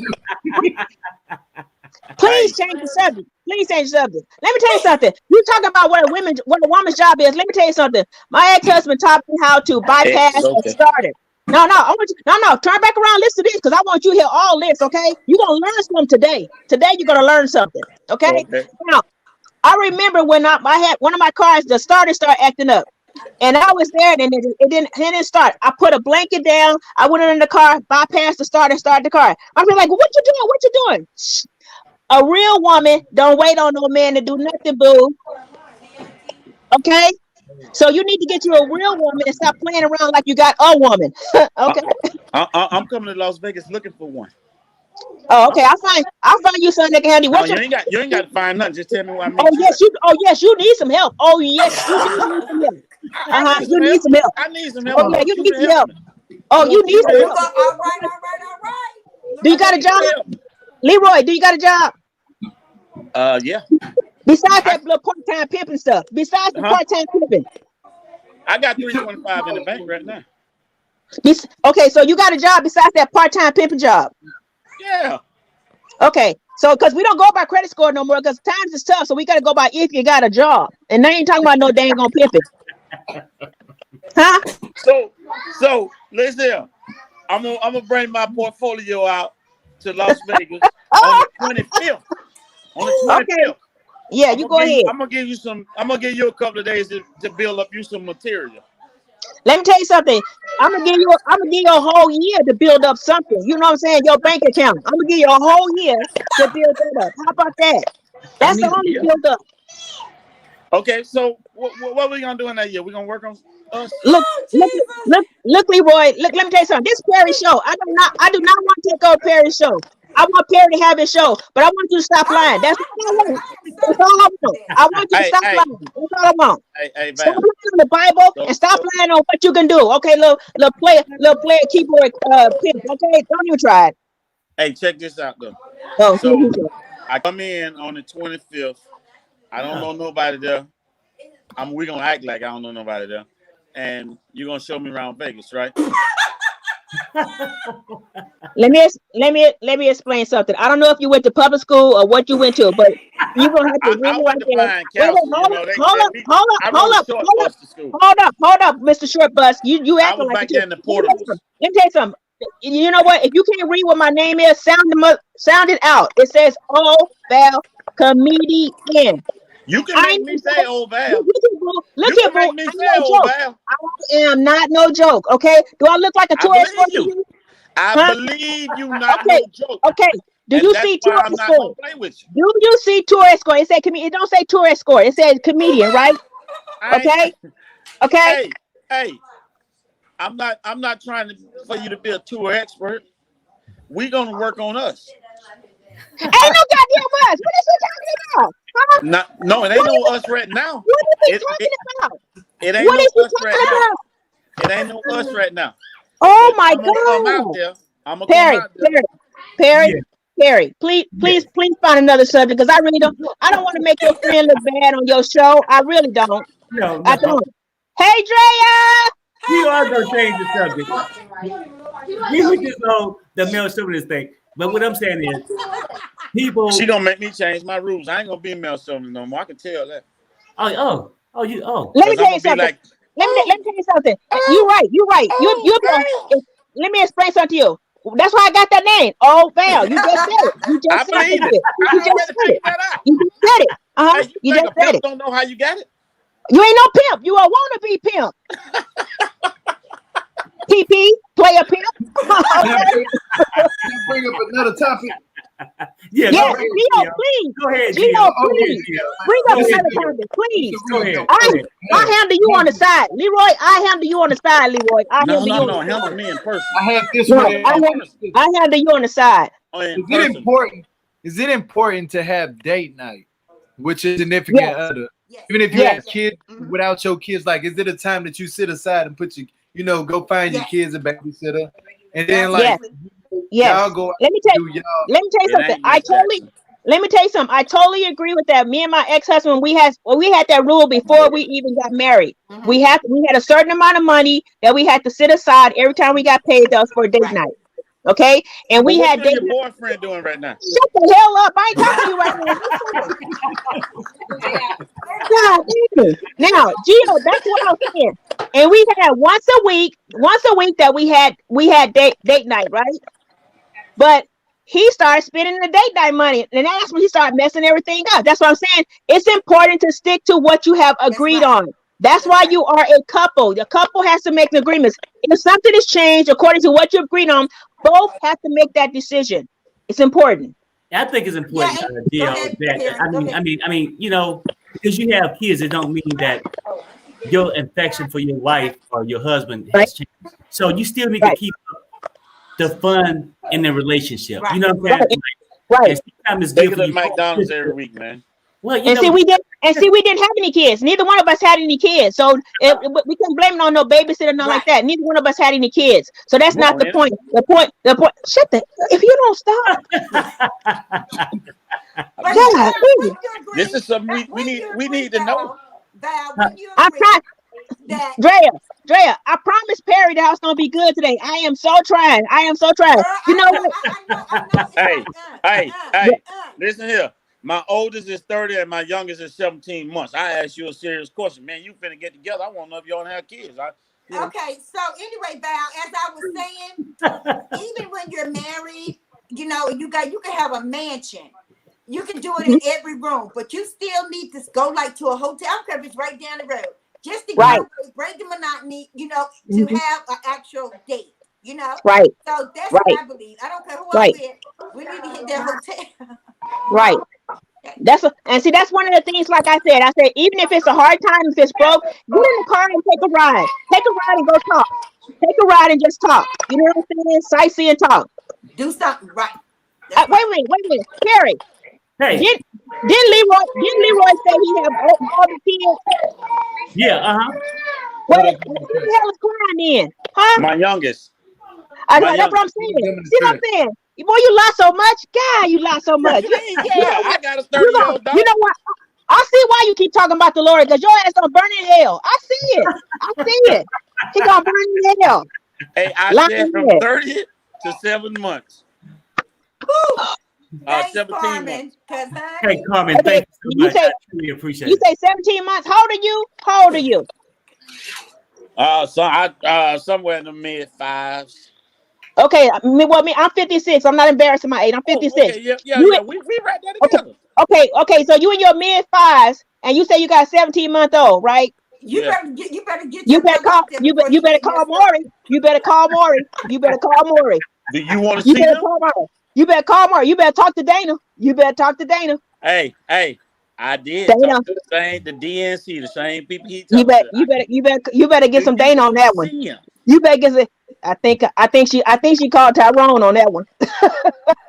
Please change the subject. Please change the subject. Let me tell you something. You talking about what a woman's job is. Let me tell you something. My ex-husband taught me how to bypass a starter. No. I want you. No. Turn back around. Listen to this because I want you to hear all this. Okay. You're gonna learn something today. Today you're gonna learn something. Okay. Now, I remember when I had one of my cars, the starter started acting up, and I was there, and it didn't start. I put a blanket down. I went in the car, bypassed the starter, started the car. I was like, "What you doing? What you doing?" A real woman don't wait on no man to do nothing, boo. Okay? So you need to get you a real woman and stop playing around like you got a woman. Okay. I'm coming to Las Vegas looking for one. Oh, okay. I'll find you something that can handle. You ain't got to find nothing. Just tell me what I mean. Yes, you need some help. Oh yes, you need some help. You need some help. I need some help. Oh yeah, you need some help. Oh, you need some help. All right. Do you got a job? Leroy, do you got a job? Yeah. Besides that little part-time pimping stuff. Besides the part-time pimping. I got $325 in the bank right now. Okay, so you got a job besides that part-time pimping job? Yeah. Okay, so because we don't go by credit score no more because times is tough, so we got to go by if you got a job. And they ain't talking about no dang on pimping. Huh? So listen, I'm gonna bring my portfolio out to Las Vegas on the 25th. On the 25th. Okay. Yeah, you go ahead. I'm gonna give you a couple of days to build up you some material. Let me tell you something. I'm gonna give you a whole year to build up something. You know what I'm saying? Your bank account. I'm gonna give you a whole year to build that up. How about that? That's the only build up. Okay, so what are we gonna do in that year? We're gonna work on us. Look, Leroy. Look, let me tell you something. This Perry show. I do not want to take over Perry's show. I want Perry to have his show, but I want you to stop lying. That's all I want. That's all I want. I want you to stop lying. That's all I want. Stop lying on the Bible and stop lying on what you can do. Okay, little player keyboard pimp. Okay, don't even try it. Hey, check this out though. Oh, so I come in on the 25th. I don't know nobody there. We're gonna act like I don't know nobody there, and you're gonna show me around Vegas, right? Let me explain something. I don't know if you went to public school or what you went to, but you're gonna have to I read went right to there. Pine Wait, Council. hold You up, know, hold up, hold up, I hold rode up, a short hold up, bus to school. hold up, Mr. Short Bus. You I acting was like back you. there in the Let me tell you portables. something. Let me tell you something. You know what? If you can't read what my name is, sound it out. It says Val Comedian. You can I make ain't me no say joke. old Val. Look You here, can boo. make me I'm say no old joke. Val. I am not no joke. Okay? Do I look like a I tourist believe escort to you. you? I Huh? believe you not Okay. no joke. Okay. Do And you that's see why tour I'm not escort? gonna play with you. Do you see tour escort? It said it don't say tour escort. It says comedian, right? I Okay. ain't, Okay. hey, I'm not trying for you to be a tour expert. We gonna work on us. Ain't no goddamn us. What is he talking about? Huh? No, it ain't no us right now. What is he It, talking about? it ain't What no is he us right talking now. about? It ain't no us right now. Oh But my I'm gonna come out God. there. I'm gonna come out there. Perry, Yeah. Perry, please find another subject because I don't want to make your friend look bad on your show. I really don't. No, I no. don't. Hey, Drea! We are gonna change the subject. We just know the male chauvinist thing. But what I'm saying is, She people. gonna make me change my rules. I ain't gonna be male chauvinist no more. I can tell that. Let me Cause I'm tell you gonna be something. like, Let me tell you something. You're right. You're right. Let me explain something to you. That's why I got that name. Oh, Val. You just said it. You I just said believe it. it. You I just already said it. figured that out. You just said it. Hey, you You think just a said pimp it. don't know how you got it? You ain't no pimp. You a wannabe pimp. PP, player pimp. Can I Okay. bring up another topic? Yeah, Yes, go ahead, Gio, Gio. please. Go ahead, Gio, Gio. Go ahead, please. Gio. Bring up Go ahead, another Gio. topic, please. Go ahead. I Go ahead. I handle you on the side. Leroy, I handle you on the side, Leroy. I No, handle no, you on no. the Handle side. me in person. I have this one. No, Handle me in person. I handle you on the side. Oh, in Is it person. important? Is it important to have date night with your significant Yes, other? Yes. Even if you yes, have kids, Mhm. without your kids, like, is it a time that you sit aside and put your, go find your Yes. kids a babysitter, and then yes, like Absolutely. yes. y'all go out Let me and tell do y'all? let me tell you It something. ain't Miss Jackson. Let me tell you something. I totally agree with that. Me and my ex-husband, we had that rule before we even got married. Mhm. We had a certain amount of money that we had to set aside every time we got paid. That was for date Right. night. Okay, and But we what had you and date your night. boyfriend doing right now? Shut the hell up! I ain't talking to you right now. God damn it. Now, Gio, that's what I'm saying. And we had once a week that we had date night, right? But he started spending the date night money, and that's when he started messing everything up. That's what I'm saying. It's important to stick to what you have agreed right. on. That's why right. you are a couple. The couple has to make agreements. If something is changed according to what you agreed on, both have to make that decision. It's important. I think it's Yeah. important, And go Gio, ahead, that Perry. Go ahead. because you have kids, it don't mean that your affection for your wife or your husband Right, has changed. So you still need to right, keep the fun in the relationship. You Right. know what I'm right, saying? right. And sometimes it's Take good it for to you McDonald's every both. week, man. Well, And see, we didn't have any kids. Neither one of us had any kids, so we couldn't blame it on no babysitter, nothing like Right. that. Neither one of us had any kids, so that's well, not Oh, the yeah. point. The point. Shut the. If you don't stop, But God, would you This agree? is something we Would need. you We agree, need to know. Val? Would you I'm agree trying. that, Drea, I promise Perry that it's gonna be good today. I am so trying. girl? You know what? I know. It's Hey, like, Yeah, listen here. My oldest is 30 and my youngest is 17 months. I asked you a serious question, man. You finna get together. I want to know if y'all have kids. Okay. So anyway, Val, as I was saying, even when you're married, you can have a mansion. You can do it in every room, but you still need to go like to a hotel. I don't care if it's right down the road, just to get right, away, break the monotony. To mhm, have an actual date. right, So that's what right, I believe. I don't care who I'm right, with. We need to hit that hotel. right. And see, that's one of the things. Like I said, even if it's a hard time, if it's broke, get in the car and take a ride. Take a ride and go talk. Take a ride and just talk. You know what I'm saying? Sightsee and talk. Do something right. That's Wait right. a minute, Perry. hey, Didn't Leroy say he have all the kids? yeah, Well, What up? who the hell is crying then? Huh? My youngest. My That's what I'm youngest. saying. See what I'm saying? Boy, you lie so much. God, you lie so What much. you mean, You God? know I what? got a 30-year-old You daughter. know what? I see why you keep talking about the Lord, because your ass gonna burn in hell. I see it. I see it. He gonna burn in hell. Hey, I Line said from it. 30 to 7 months. Thanks, 17 Carmen. months. Cause Hey, Carmen, Okay, thank you so you much. say I truly appreciate you it. say 17 months. How old are you? How old are you? Somewhere in the mid 5s. Okay, I'm 56. I'm not embarrassing my age. I'm Oh, 56. okay, yeah. You We right there okay? together. Okay. So you in your mid 5s, and you say you got 17-month-old, right? you Yeah. better get You your better hell call. out there before You you better get call messed up. Maury. You better call Maury. You better call Maury. Do you want to You see better them? call Maury. You better call Maury. You better talk to Dana. You better talk to Dana. Hey, I did Dana. talk to the DNC, the same people he talked to. You better get Do some you Dana on want that to one. see him? You better get some. I think she called Tyrone on that one.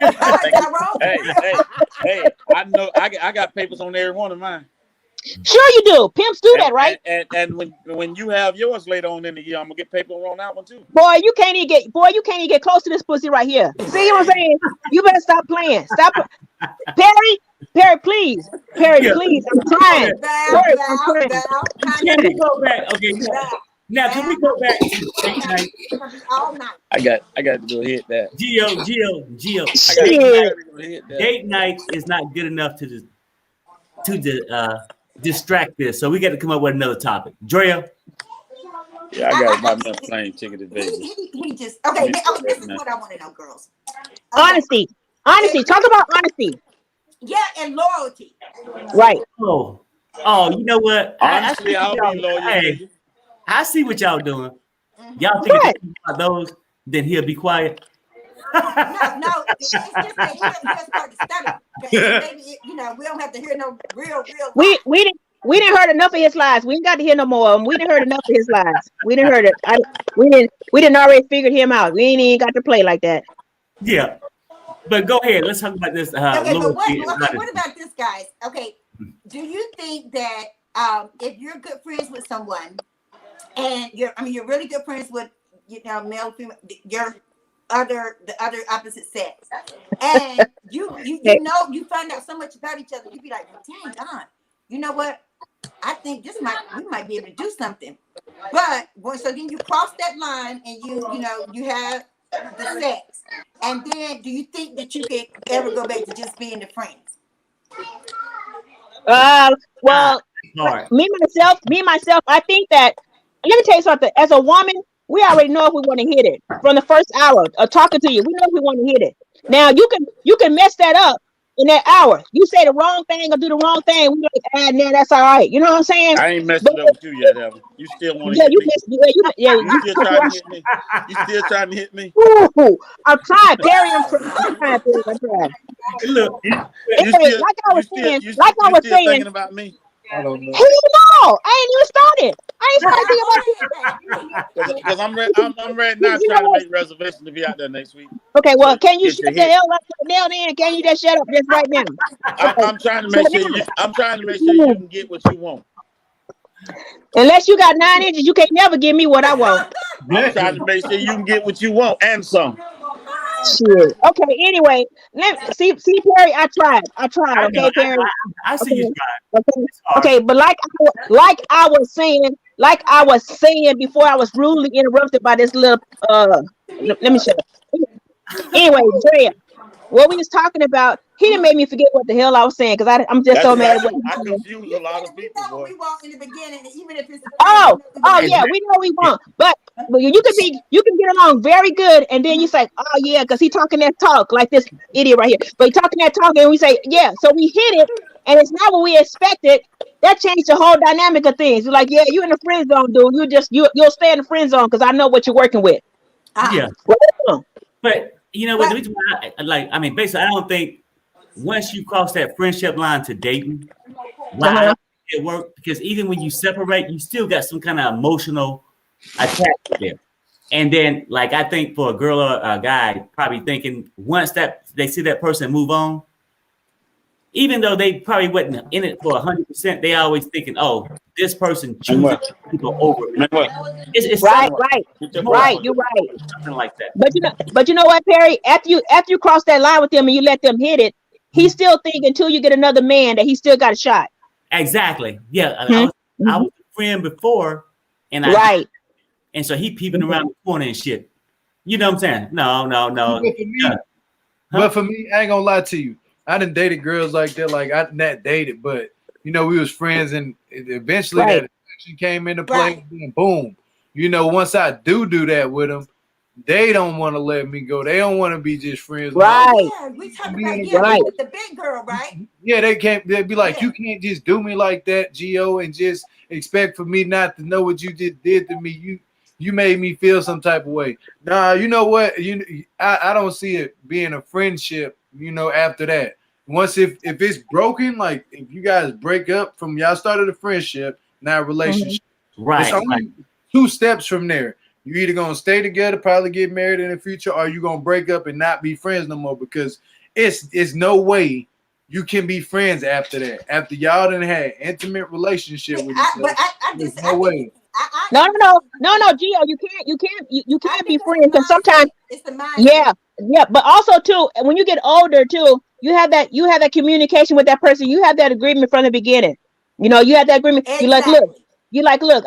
Tyrone. Hey! I know I got papers on every one of mine. Sure you do. Pimps do that, right? And when you have yours later on in the year, I'm gonna get paper on that one too. Boy, you can't even get close to this pussy right here. See what I'm saying? You better stop playing. Perry, please. Perry, Yeah. please. I'm trying. Perry, I'm trying. Can we go back? Okay. Now, can we go back to date night? All night. I got to go hit that. Gio. Shit. Date night is not good enough to distract this. So we got to come up with another topic. Drea. Yeah, I got my plane ticket to Vegas. He just okay. This is what I want to know, girls. Okay. Honesty. Talk about honesty. Yeah, and loyalty. Right. Oh, you know what? Honestly, I'll be loyal to Hey, you. I see what y'all doing. Y'all Right. think about those, then he'll be quiet. No, it's just that he'll start to stutter. Maybe we don't have to hear no real We lies. didn't heard enough of his lies. We ain't got to hear no more of them. We didn't heard enough of his lies. We didn't heard it. We didn't already figured him out. We ain't even got to play like that. Yeah, but go ahead. Let's talk about this. Okay, but Loyalty. what about this, guys? Okay, do you think that if you're good friends with someone and you're really good friends with male, female, the other opposite sex, and you find out so much about each other, you be like, dang God, you know what? I think we might be able to do something. But so then you cross that line and you have the sex, and then do you think that you could ever go back to just being the friends? Well, Hard. me myself, I think that, let me tell you something. As a woman, we already know if we want to hit it from the first hour of talking to you. We know if we want to hit it. Now you can mess that up in that hour. You say the wrong thing or do the wrong thing. We like, nah, that's all right. You know what I'm saying? I ain't messed it up with you yet, Evan. You still want to hit me? You still trying to hit me? You still trying to hit me? Ooh, I'm trying, Perry. I'm trying, Perry. I'm trying. Look, Anyway, like I was still saying, thinking about me? I don't know. hell no, I ain't even started. I ain't started thinking about you. Because I'm ready now, trying to make reservations to be out there next week. Okay, well, So can you get shut your the hit. hell up now? Then can you just shut up just right now? I'm trying to make sure you can get what you want. Unless you got 9 inches, you can't never give me what I want. I'm trying to make sure you can get what you want and some. Shit. Okay. Anyway, see, Perry. I tried. Okay, Perry. I see you trying. Okay. But like I was saying before, I was rudely interrupted by this little. Let me shut up. Anyway, Drea, what we was talking about, he didn't make me forget what the hell I was saying because I'm just so mad. I confuse a lot of people, boy. We want in the beginning, even if it's yeah, we know we want, but you can get along very good, and then you say, oh yeah, because he talking that talk like this idiot right here, but he talking that talk, and we say, yeah, so we hit it, and it's not what we expected. That changed the whole dynamic of things. You're like, yeah, you in the friend zone, dude. You'll stay in the friend zone because I know what you're working with. Yeah, but you know what? The reason why basically, I don't think once you cross that friendship line to dating, I don't think it work because even when you separate, you still got some kind of emotional attachment there. And then, I think for a girl or a guy, probably thinking once that they see that person move on, even though they probably wasn't in it for 100%, they always thinking, "Oh, this person chooses people over me." It's right. You're right. Something like that. But you know what, Perry? After you cross that line with them and you let them hit it, he's still thinking until you get another man that he still got a shot. Exactly. Yeah, I was a friend before, and and so he peeping around the corner and shit. You know what I'm saying? No. But for me, I ain't gonna lie to you. I done dated girls like that. Like I not dated, but you know, we was friends, and eventually that affection came into play. And boom, you know, once I do that with them, they don't want to let me go. They don't want to be just friends. Right. Yeah, we talking about the big girl, right? Yeah, they can't. They'd be like, you can't just do me like that, Gio, and just expect for me not to know what you just did to me. You made me feel some type of way. Nah, you know what? I don't see it being a friendship. You know, after that, once if it's broken, like if you guys break up from y'all started a friendship, now a relationship. Right. It's only 2 steps from there. You either gonna stay together, probably get married in the future, or you gonna break up and not be friends no more, because it's no way you can be friends after that. After y'all done had intimate relationship with each other, there's no way. No, Gio, you can't be friends, because sometimes it's the mind. Yeah, but also too, when you get older too, you have that communication with that person. You have that agreement from the beginning. You know, you have that agreement. Exactly. You like, look,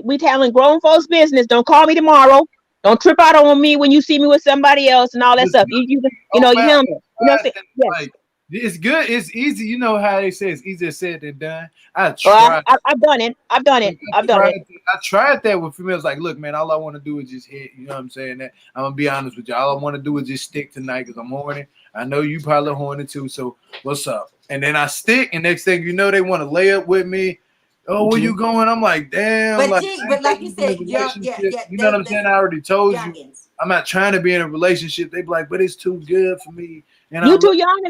we telling grown folks business. Don't call me tomorrow. Don't trip out on me when you see me with somebody else and all that stuff. You handle it. You know what I'm saying? Yes. Like, it's good. It's easy. You know how they say it's easier said than done. I've done it. I tried that with females. Like, look, man, all I want to do is just hit. You know what I'm saying? That I'm gonna be honest with you. All I want to do is just stick tonight because I'm horny. I know you probably horny too. So what's up? And then I stick, and next thing you know, they want to lay up with me. Oh, where you going? I'm like, damn. But like you said, you know what I'm saying? I already told you. I'm not trying to be in a relationship. They be like, but it's too good for me. And you too young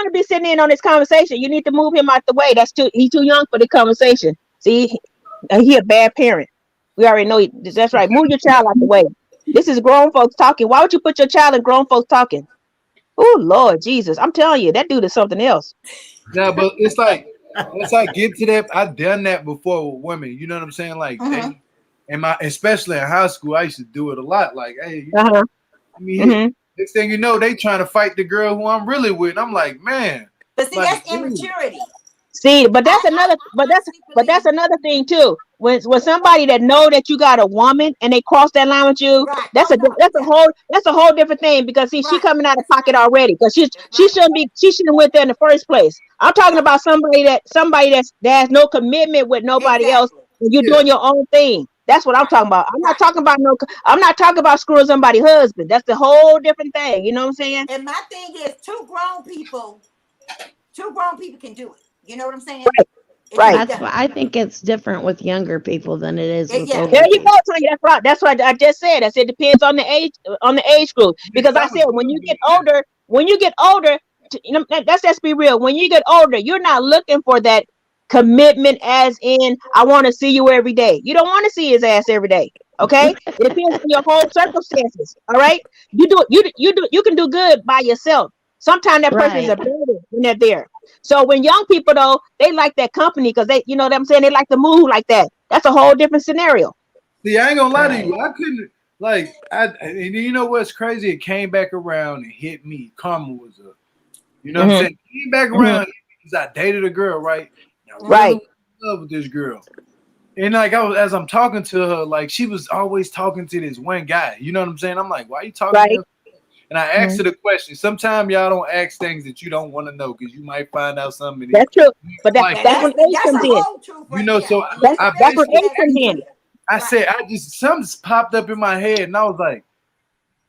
to be sitting in on this conversation. You need to move him out the way. He's too young for the conversation. See, he a bad parent. We already know that's right. Move your child out the way. This is grown folks talking. Why would you put your child in grown folks talking? Oh Lord Jesus, I'm telling you, that dude is something else. Yeah, but it's like once I get to that, I've done that before with women. You know what I'm saying? Like, especially in high school, I used to do it a lot. Like, hey, next thing you know, they trying to fight the girl who I'm really with. I'm like, man. But see, that's immaturity. See, but that's another thing too. When somebody that know that you got a woman and they cross that line with you, that's a whole different thing, because see, she coming out of pocket already, because she shouldn't went there in the first place. I'm talking about somebody that has no commitment with nobody else, and you're doing your own thing. That's what I'm talking about. I'm not talking about screwing somebody's husband. That's the whole different thing. You know what I'm saying? And my thing is, two grown people can do it. You know what I'm saying? Right. That's why I think it's different with younger people than it is with older There you people. go, Tanya. That's right. That's what I just said. I said it depends on the age group. Because I said when you get older, let's be real. When you get older, you're not looking for that commitment, as in I want to see you every day. You don't want to see his ass every day. Okay, it depends on your whole circumstances. All right, you can do good by yourself. Sometimes that person is a burden when they're there. So when young people though, they like that company because they, you know what I'm saying, they like to move like that. That's a whole different scenario. See, I ain't gonna lie to you. I couldn't and you know what's crazy? It came back around and hit me. Karma was up. You know what I'm saying? It came back around because I dated a girl, right? I really in love with this girl. And like as I'm talking to her, like she was always talking to this one guy. You know what I'm saying? I'm like, why are you talking to him? And I asked her the question. Sometimes y'all don't ask things that you don't want to know because you might find out something. That's true. But that's when age comes in. You know, so that's when age comes in. I said, something popped up in my head, and I was like,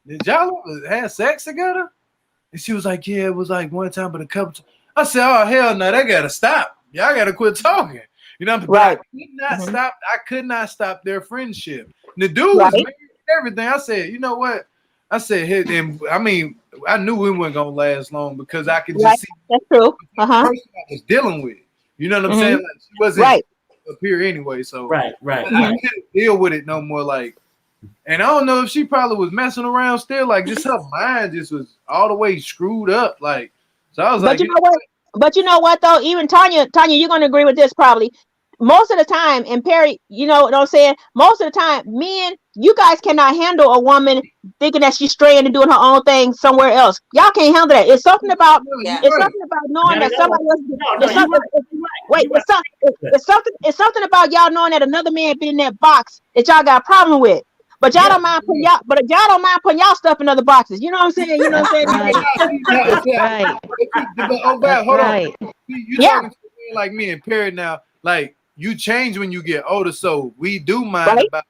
did y'all have sex together? And she was like, yeah, it was like one time, but a couple times. I said, oh, hell no, that got to stop. Y'all got to quit talking. You know, right. I could not stop their friendship. And the dude was married and everything. I said, you know what? I said, hey, and I mean, I knew we weren't gonna last long because I could just see that's true. The person I was dealing with. You know what I'm saying? Like, she wasn't up here anyway, so I couldn't deal with it no more. Like, and I don't know if she probably was messing around still. Like, just her mind just was all the way screwed up. Like, so I was like, But you know what though? Even Tanya, you're gonna agree with this probably. most of the time, and Perry, you know what I'm saying? Most of the time, men, you guys cannot handle a woman thinking that she's straying and doing her own thing somewhere else. Y'all can't handle that. It's something about Yeah. it's something about knowing Not that at all. somebody else. No, It's you're something. right. Wait, You're right. it's something about y'all knowing that another man been in that box that y'all got a problem with. But y'all Yeah. don't mind putting y'all don't mind putting y'all stuff in other boxes. You know what I'm saying? You know what I'm saying? Right. That's right. Oh God, That's hold on. right. You Yeah. talking to a man like me and Perry now? Like you change when you get older, so we do mind Right. about.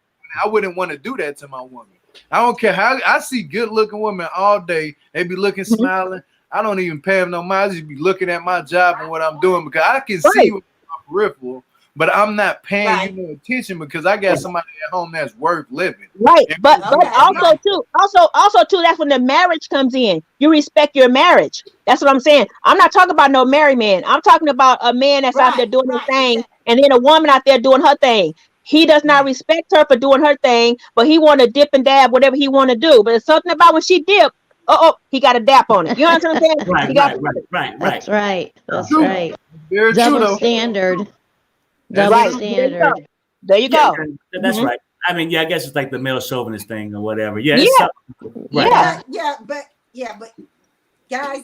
I wouldn't want to do that to my woman. I don't care how I see good-looking women all day. They be looking, Mhm. smiling. I don't even pay them no mind. I just be looking at my job and what I'm doing because I can see Right. you in my peripheral, but I'm not paying Right. you no attention because I got somebody at home that's worth living. Right, And but Okay. also too, that's when the marriage comes in. You respect your marriage. That's what I'm saying. I'm not talking about no married man. I'm talking about a man that's out there Right. doing his Right. thing, Exactly. and then a woman out there doing her thing. He does not Right. respect her for doing her thing, but he want to dip and dab whatever he want to do. But it's something about when she dip. He got a dap on it. You know what I'm saying? Right, He got right. That's right. That's true. right. Very true Double though. standard. That's Double right. true. There you go. standard. There you Yeah, go. that's Mhm. right. I mean, yeah, I guess it's like the male chauvinist thing or whatever. Yeah, Yeah, it's something. Right. Yeah. But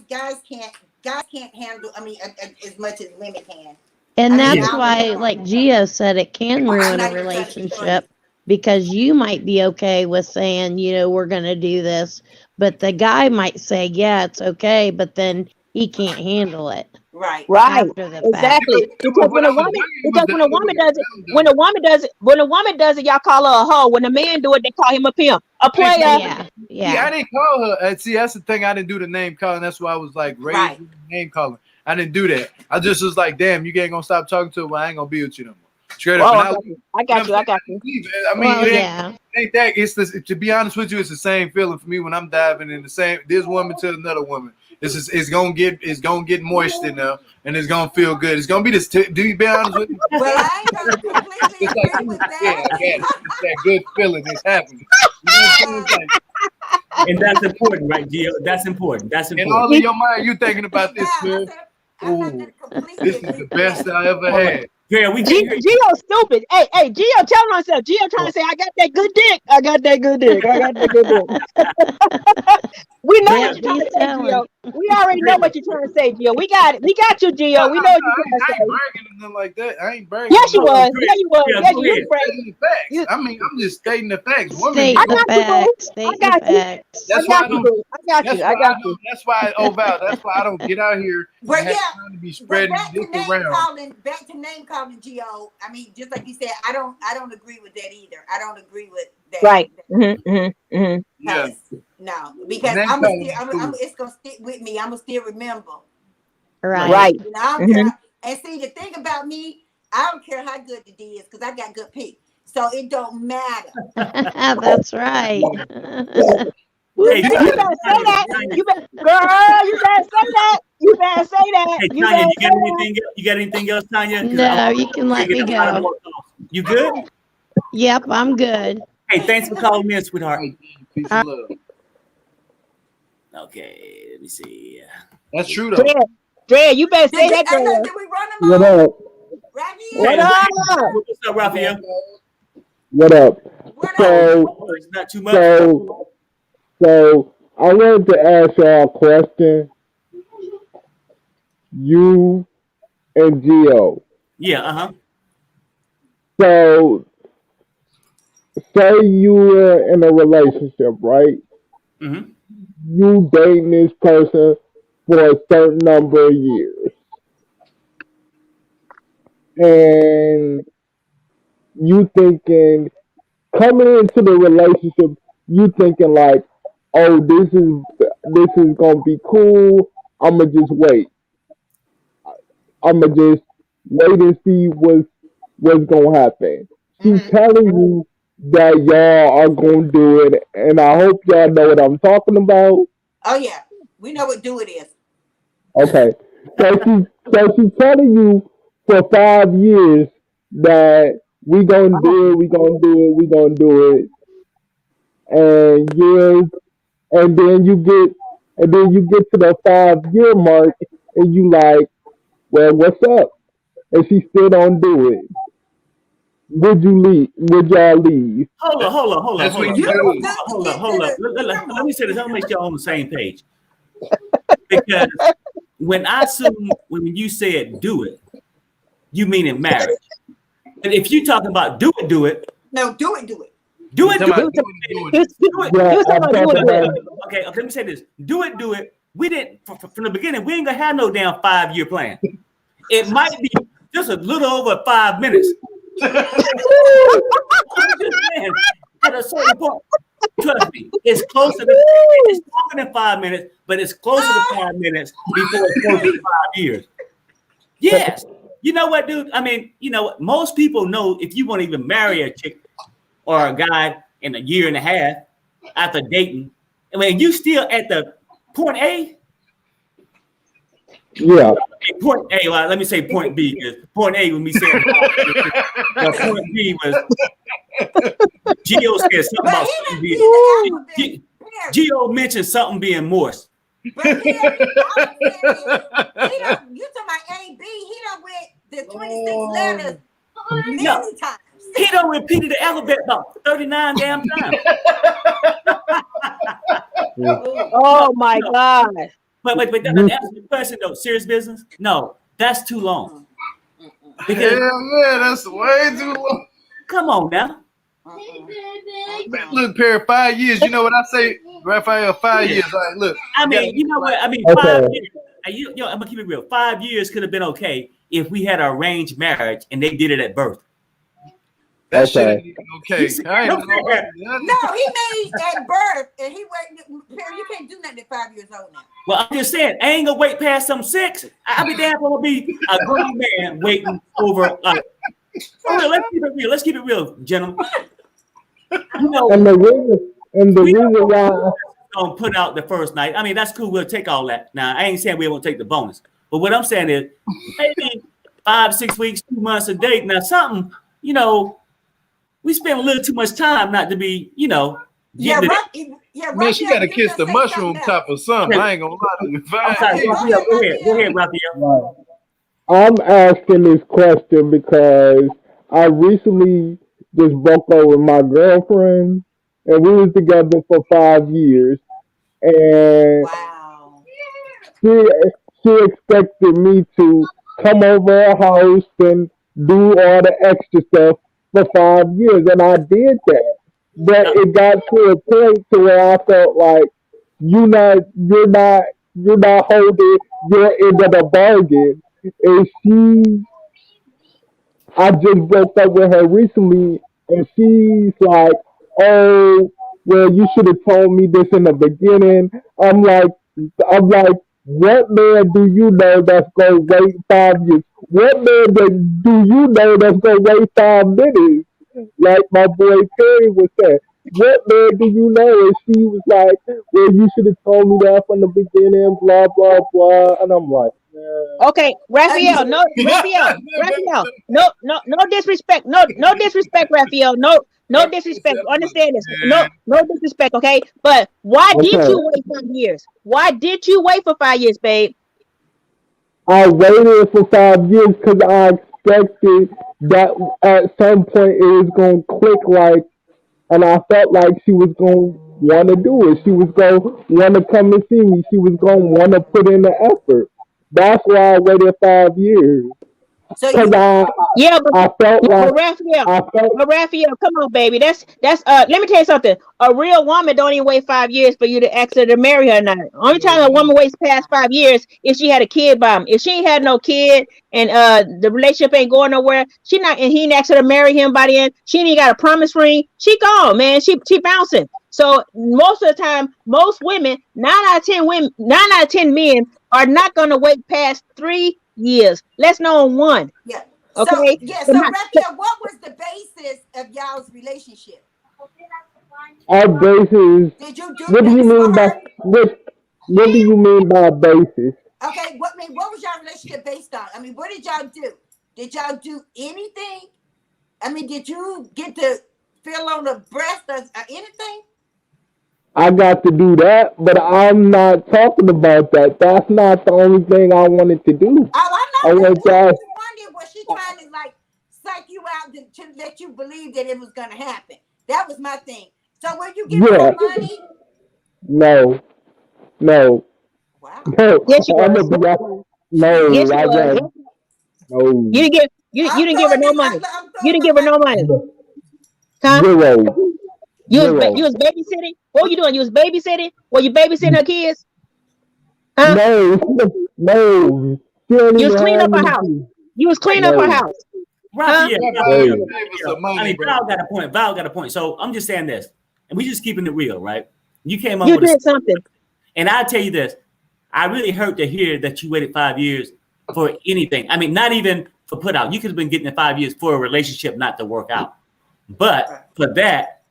guys can't handle. I mean, as much as women can. And I mean, that's I'll why, never. like Gio said, it can I'm ruin a not even trying to be funny. relationship because you might be okay with saying, we're going to do this, but the guy might say, yeah, it's okay, but then he can't handle it Right. right. after the fact. Exactly. Because What I was bringing was because the when a other woman way does it, around, though. when a woman does it, y'all call her a hoe. When a man do it, they call him a pimp, a I ain't player. call her- Yeah. See, I Yeah. didn't call her. See, that's the thing. I didn't do the name calling. That's why I was like raised Right. with the name calling. I didn't do that. I just was like, damn, you ain't gonna stop talking to her. Well, I ain't gonna be with you no more. Straight up. Oh, And I got you. I got you. I got you. leave. I mean, Well, it yeah. ain't that. It's the, to be honest with you, it's the same feeling for me when I'm diving in the same this woman to another woman. It's gonna get moist in there, and it's gonna feel good. It's gonna be this. Do you be honest with me? Well, I ain't gonna completely It's like, agree with yeah, I got that. it. It's that good feeling. It's happening. You know what I'm saying? It's like, And that's important, right, Gio? That's important. That's in important. all of your mind, you thinking about this, Now, I man. said I'm not Ooh, gonna completely this is agree the with best that. I ever All right. had. Yeah, we can't hear you. Gio's stupid. Hey, Gio telling himself. Gio trying to say, I got that good dick. I got that good dick. I got that good dick. We know what Yep, you're trying he's to say, telling. Gio. We already know what you're trying to say, Gio. We got it. We got you, Gio. We know what you're trying to I ain't say. bragging or nothing like that. I ain't bragging. Yes, you or nothing. was. Go Yeah, ahead. you was. Yeah, Yeah, go you ahead. was. Stating the facts. You, I mean, I'm just stating the facts. Women State do. I the got you, boo. facts. I State got the you. facts. I That's why got I you, don't. boo. I got That's you. why I I got don't. you. That's why. Oh, Val. That's why I don't get out here But and have yeah, time to be but spreading this around. back to name calling, Gio. I mean, just like you said, I don't agree with that either. I don't agree with that. Right. Mm-hmm. Yeah. No, because Name I'm calling still, is cool. it's gonna stick with me. I'm gonna still remember. Right. Right. You know, I don't Mm-hmm. care. And see, the thing about me, I don't care how good it is because I got good pee. So it don't matter. That's right. Hey, You Tanya, better say that. Tanya, You better, girl. You better say that. You better say that. hey, You Tanya, better you say got that. anything? You got anything else, Tanya? Because No, you can let me go. You good? Yep, I'm good. Hey, thanks for calling me in, All sweetheart. right, peace and love. Okay, let me see. That's true though. Drea, you better say that, I know, girl. did we run them What all? up? Right What here? up? What's up, Raphael? What up? What up? So, It's not too much. so I wanted to ask y'all a question. You and Gio. Yeah, uh-huh. So, say you were in a relationship, right? Mm-hmm. You dating this person for a certain number of years, and you thinking coming into the relationship, you thinking like, oh, this is gonna be cool. I'ma just wait. I'ma just wait and see what's gonna happen. She's Mm-hmm. telling you that y'all are gonna do it, and I hope y'all know what I'm talking about. Oh yeah, we know what do it is. Okay, so she's telling you for 5 years that we gonna do it, we gonna do it, we gonna do it, and and then you get to the 5 year mark, and you like, well, what's up? And she still don't do it. would you leave? Would y'all leave? Hold That's what on. you You do. Hold up. Let me say this. I'll make y'all on the same page. Because when you said do it, you mean in marriage. And if you talking about do it, no, do it. do it. He was talking about do it. Okay, let me say this. Do it. We didn't from the beginning. We ain't gonna have no damn 5-year plan. It might be just a little over 5 minutes. I'm just saying, at a certain point, trust me, it's closer to it's longer than 5 minutes, but it's closer to 5 minutes before it's closer to 5 years. Yes. You know what, dude? I mean, you know, most people know if you want to even marry a chick or a guy in a year and a half after dating, I mean, you still at the point A. Yeah. Point A, well, let me say point B, because point A when we said point B was Gio said something about something being Gio mentioned something being moist. But here, I was saying, you talking about A, B, he done went the 26 letters many times. He done repeated the alphabet about 39 damn times. Oh my God. But answer the question though, serious business? No, that's too long. Because, Yeah, that's way too long. come on now. Look, Perry, 5 years. You know what I say, Raphael? 5 years. All right, look. I mean, you know what? I mean, Okay. 5 years. I'm gonna keep it real. 5 years could have been okay if we had an arranged marriage and they did it at birth. That shit Okay. ain't okay. I ain't No, he made at birth, and he waited. Perry, you can't do nothing at 5 years old now. Well, I'm just saying, I ain't gonna wait past some 6. I'll be damn gonna be a grown man waiting over. For real, let's keep it real, gentlemen. You know, And the reason why gonna put out the first night. I mean, that's cool. We'll take all that. Now, I ain't saying we won't take the bonus, but what I'm saying is maybe 5, 6 weeks, 2 months a date. Now, something, you know, we spend a little too much time not to be, you know. Man, she got to kiss the mushroom top or something. I ain't gonna lie to you. I'm sorry, Raphael, go ahead, Raphael. I'm asking this question because I recently just broke up with my girlfriend, and we was together for 5 years, and Wow. she expected me to come over her house and do all the extra stuff for 5 years, and I did that. But it got to a point to where I felt like you're not holding your end of the bargain. And I just broke up with her recently, and she's like, "Oh, well, you should have told me this in the beginning." I'm like, what man do you know that's gonna wait 5 years? What man do you know that's gonna wait 5 minutes? Like my boy Perry was saying, what man do you know? And she was like, well, you should have told me that from the beginning, blah, blah, blah. And I'm like, yeah. Okay, Raphael, no disrespect, no disrespect, Raphael, no disrespect. Understand this, no disrespect, okay? But why did you wait 5 years? Why did you wait for 5 years, babe? I waited for 5 years because I expected that at some point it was gonna click, like, and I felt like she was gonna want to do it. She was gonna want to come and see me. She was gonna want to put in the effort. That's why I waited 5 years. So Because I felt like Raphael, come on, baby. That's let me tell you something. A real woman don't even wait 5 years for you to ask her to marry her or not. Only time a woman waits past 5 years if she had a kid by him. If she ain't had no kid and the relationship ain't going nowhere, he ain't asked her to marry him by the end. She ain't got a promise ring. She gone, man. She bouncing. So most of the time, most women, 9 out of 10 men are not gonna wait past 3 years. Let's know on one. Yeah. Okay. So Raphael, what was the basis of y'all's relationship? our basis. Did you do What do you things mean for by her? what do you mean by basis? Okay, what was y'all relationship based on? I mean, what did y'all do? Did y'all do anything? I mean, did you get to feel on the breast or anything? I got to do that, but I'm not talking about that. That's not the only thing I wanted to do. Oh, I I know. want I y'all. just wondered, was she trying to like psych you out to let you believe that it was going to happen. That was my thing. So when you give Yeah. her money, No. No. wow. No. Yes, you I'm was. gonna be honest. No, Yes, you I was. won't. No. You didn't give her no money. I'm You throwing didn't my give her no money. money. Huh? Zero. Zero. You was babysitting? What were you doing? You was babysitting? Were you babysitting her kids? Huh? No. No. She don't You was even cleaning have up her any house. kids. You was cleaning up her No. house. Huh? Raphael, Raphael, No. save us some money, I mean, bro. Val got a point. Val got a point. So I'm just saying this, and we just keeping it real, right? You came up You with a, did something. and I tell you this, I really hurt to hear that you waited 5 years for anything. I mean, not even for put out. You could have been getting it 5 years for a relationship not to work out. But for that,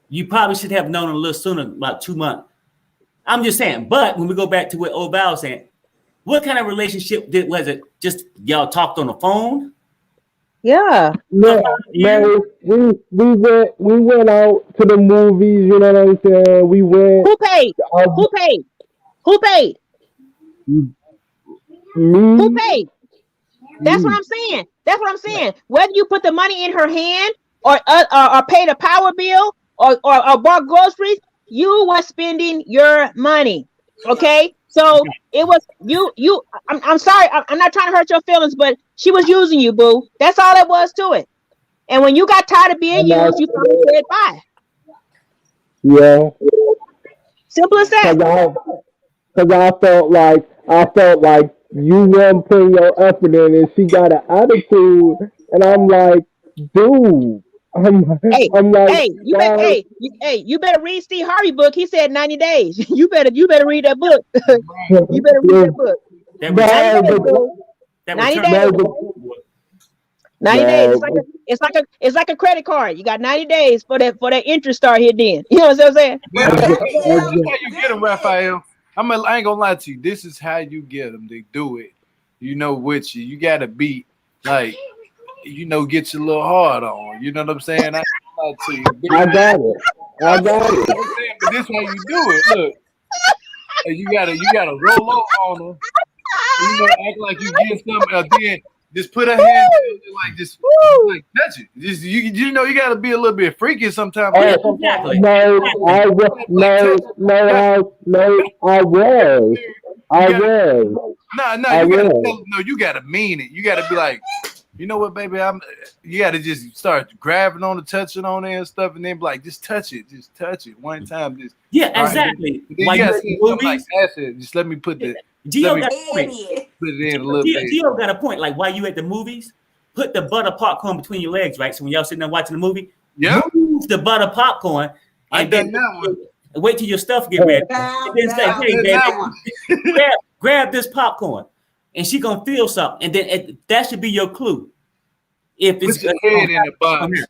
you probably should have known a little sooner, about 2 months. I'm just saying. But when we go back to what old Val was saying, what kind of relationship was it? Just y'all talked on the phone? Yeah. No, no, we went out to the movies, you know what I'm saying? We went Who paid? Who paid? Who paid? Who me, paid? That's what I'm saying. That's what I'm saying. Whether you put the money in her hand or paid a power bill or bought groceries, you were spending your money. Okay, so it was you. I'm sorry. I'm not trying to hurt your feelings, but she was using you, boo. That's all it was to it. And when you got tired of being and I used, you probably said bye. yeah, Simple as that. cause I felt like you weren't putting your effort in, and she got an attitude, and I'm like, dude, Hey, I'm like, hey, why? you better read Steve Harvey book. He said 90 days. You better read that book. You better read that book. That 90 No, return, days, but boo. that 90 return. days. no, 90 days. no, It's like a credit card. You got 90 days for that interest start here then. You know what I'm saying? Yeah, Well, this Raphael, is how you get them, very good. Raphael. I ain't gonna lie to you. This is how you get them. They do it. You know, with you. You gotta be like, get your little hard on. You know what I'm saying? I ain't gonna lie to you. I got it. I got it. But this how you do it. Look, you gotta roll up on them. Act like you get something. Then just put a hand in it, like just like touch it. Just you gotta be a little bit freaky sometimes. Oh, Exactly. no, I was, I was. I was. I You gotta was. no, you gotta mean it. You gotta be like, you know what, baby? You gotta just start grabbing on it, touching on it and stuff, and then be like, just touch it one time. Just Yeah, right. exactly. Then While you you gotta at the say something like movies, that. Just let me put the Gio let me got a point. Idiot. put it in a little bit. Gio got a point. Like while you at the movies, put the butter popcorn between your legs, right? So when y'all sitting there watching the movie, Yeah, move the butter popcorn I and done then that one. wait till your stuff get ready. Bow, And then say, bow, hey, Done baby, that one. grab this popcorn. And she gonna feel something. And then that should be your clue. If it's Put your head in the box.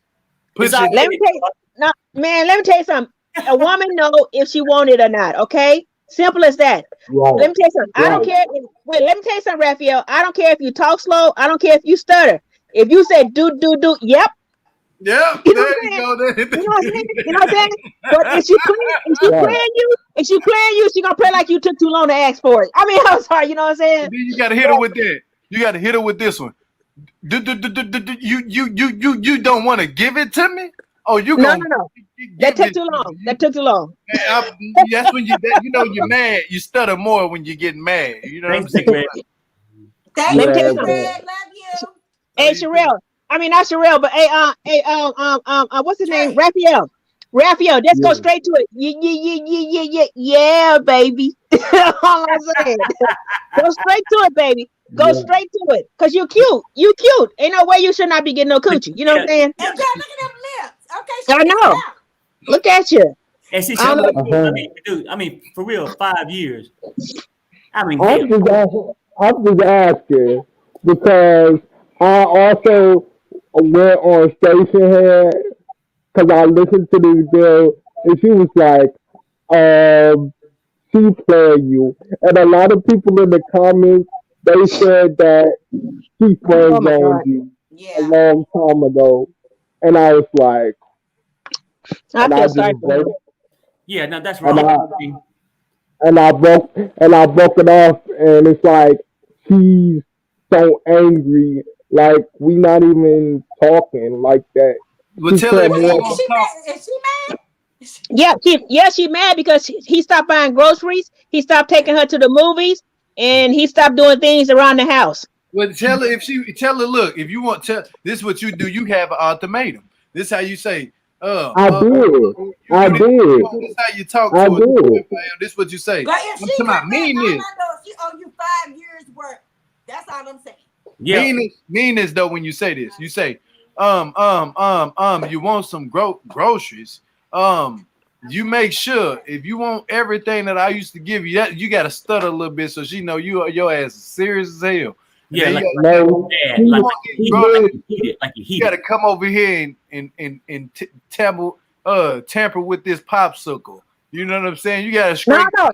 Put It's your all- Let me tell you, no, man, let me tell you something. A woman know if she want it or not, okay? Simple as that. Right. Let me tell you something. I don't Right. care. Wait, let me tell you something, Raphael. I don't care if you talk slow. I don't care if you stutter. If you say do, yep. yeah, You know there what I'm you saying? go. There. You know what I'm saying? You know what I'm saying? But if she Right. clearing you, she gonna pray like you took too long to ask for it. I mean, I'm sorry, you know what I'm saying? Then you gotta hit her with that. You gotta hit her with this one. You don't want to give it to me? Oh, you No, gonna no. give That took it too to long. me. That took too long. That's when you're mad. You stutter more when you're getting mad. You know what I'm Thanks, Big saying? Red. Thank Let me tell you, you something. Fred. Love you. Hey, Sherelle. I mean, not Sherelle, but what's his name? Raphael. Let's go straight to it. Yeah, baby. All I'm saying. Go straight to it, baby. Go straight to it. Cause you're cute. You cute. Ain't no way you should not be getting no coochie. You know what I'm saying? And girl, look at them lips. Okay, she I figured it know. out. Look at you. And see, I don't know. I mean, for real, 5 years. I mean, I'm hell, just asking because I also went on Station Head because I listened to this girl and she was like, she playing you. And a lot of people in the comments, they said that she friend Oh my God. zoned you a Yeah. long time ago. And I was like, I and I feel just sorry for you. broke, yeah, no, that's and wrong. I broke it off, and it's like she's so angry like we not even talking like that. Well, She tell her said if she more. don't Is she talk. mad? Is she mad? She mad because he stopped buying groceries. He stopped taking her to the movies, and he stopped doing things around the house. Well, tell her look, if you want to, this is what you do. You have an ultimatum. This is how you say, I did. you I do this. did. This is how you talk I to her. did. This is what you say. But if I'm she talking about got that, mean all I this. know is she owe you 5 years worth. That's all I'm saying. Yeah. Mean this though. When you say this, you say, you want some groceries. You make sure if you want everything that I used to give you, that you got to stutter a little bit so she know your ass is serious as hell. Yeah, And like, then No, like you you got to come over here and tamper with this popsicle. You know what I'm saying? You got to straight up.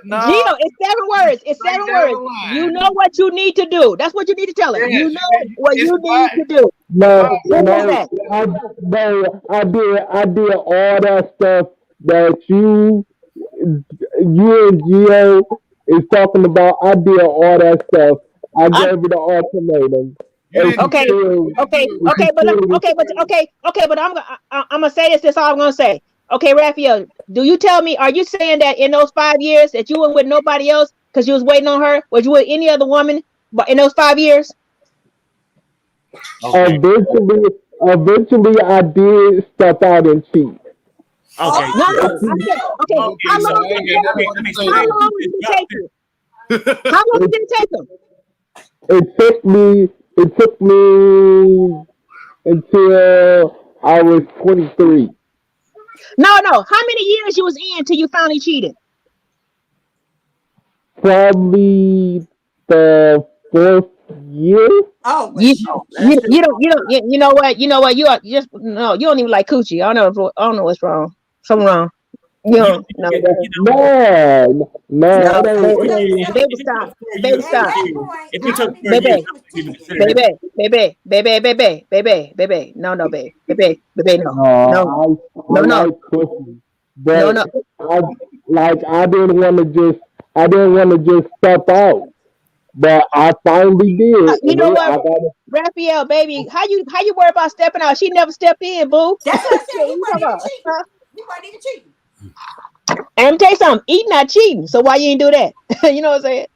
Gino, it's 7 words. It's 7 words. You know what you need to do. That's what you need to tell her. Yes, you know what you why- need to do. no, What no, is that? I did all that stuff that you and Gio is talking about. I did all that stuff. I gave her the ultimatum. You And didn't she Okay, still- okay, and she okay, but still- I'm gonna say this. That's all I'm gonna say. Okay, Raphael, do you tell me? Are you saying that in those 5 years that you were with nobody else because you was waiting on her? Was you with any other woman? But in those 5 years? Okay. Eventually, I did step out and cheat. Okay. No. Okay. Okay, How so long I did ain't it got take? nothing to say How then. long did it take you? How long did it take them? It took me until I was 23. No. How many years you was in till you finally cheated? Probably the 4th year. Oh, well, You, shoot. you know what? You are just no. You don't even like coochie. I don't know what's wrong. Something wrong. You don't know. No, No, it ain't. Baby, stop. Baby, stop. If we took 4 Baby, years, I would even consider it. baby. No, baby, No, I no, like pussy, no, but I didn't want to just step out, but I finally did. You know what, Raphael, baby, how you worry about stepping out? She never stepped in, boo. That's what I said. He You wasn't talking even about, cheating. huh? He wasn't even cheating. And let me tell you something, eating not cheating. So why you ain't do that? You know what I'm saying?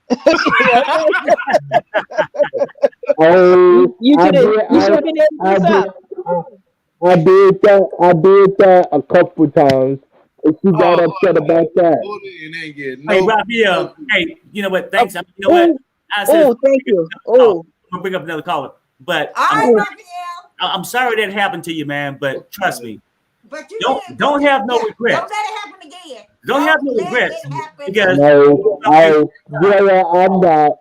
Oh, you should have been able to do something. I did that a couple times. And she got upset about that. Hey, Raphael. Hey, you know what? Thanks. You know what? I said, Oh, thank you. I'm gonna bring up another caller, but All right, Raphael. I'm sorry that happened to you, man. But trust me, But you don't have no Don't regrets. let it happen again. Don't have no let regrets it happen because No, I'm not.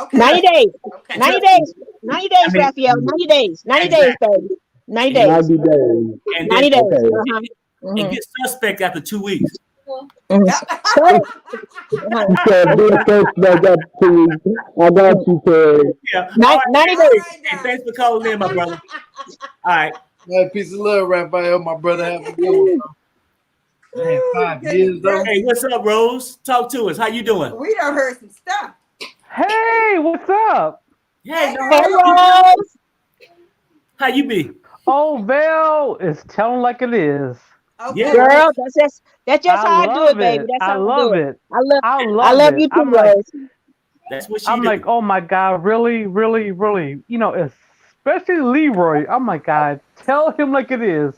Okay. 90 days. Okay. 90 days. 90 days, I mean, Raphael. 90 days. 90 days, baby. 90 days. 90 days. and 90 then days. Okay. and get suspect after 2 weeks. So, She said, "Be suspect up to I got you, Terry." Yeah. 90 days. All right, And thanks for calling in, my brother. All right. Peace of love, Raphael, my brother. Have a good one. Man, 5 years though. Hey, what's up, Rose? Talk to us. How you doing? We done heard some stuff. Hey, what's up? Hey, Hey, Rose. how you be? Oh, Val is telling like it is. Okay. Yeah. Girl, that's just how I do love it, baby. That's I how I love do it. it. I I love it. you too, I'm like, Rose. That's what she I'm do. like, oh my God, really, really, really. You know, especially Leroy. Oh my God, tell him like it is.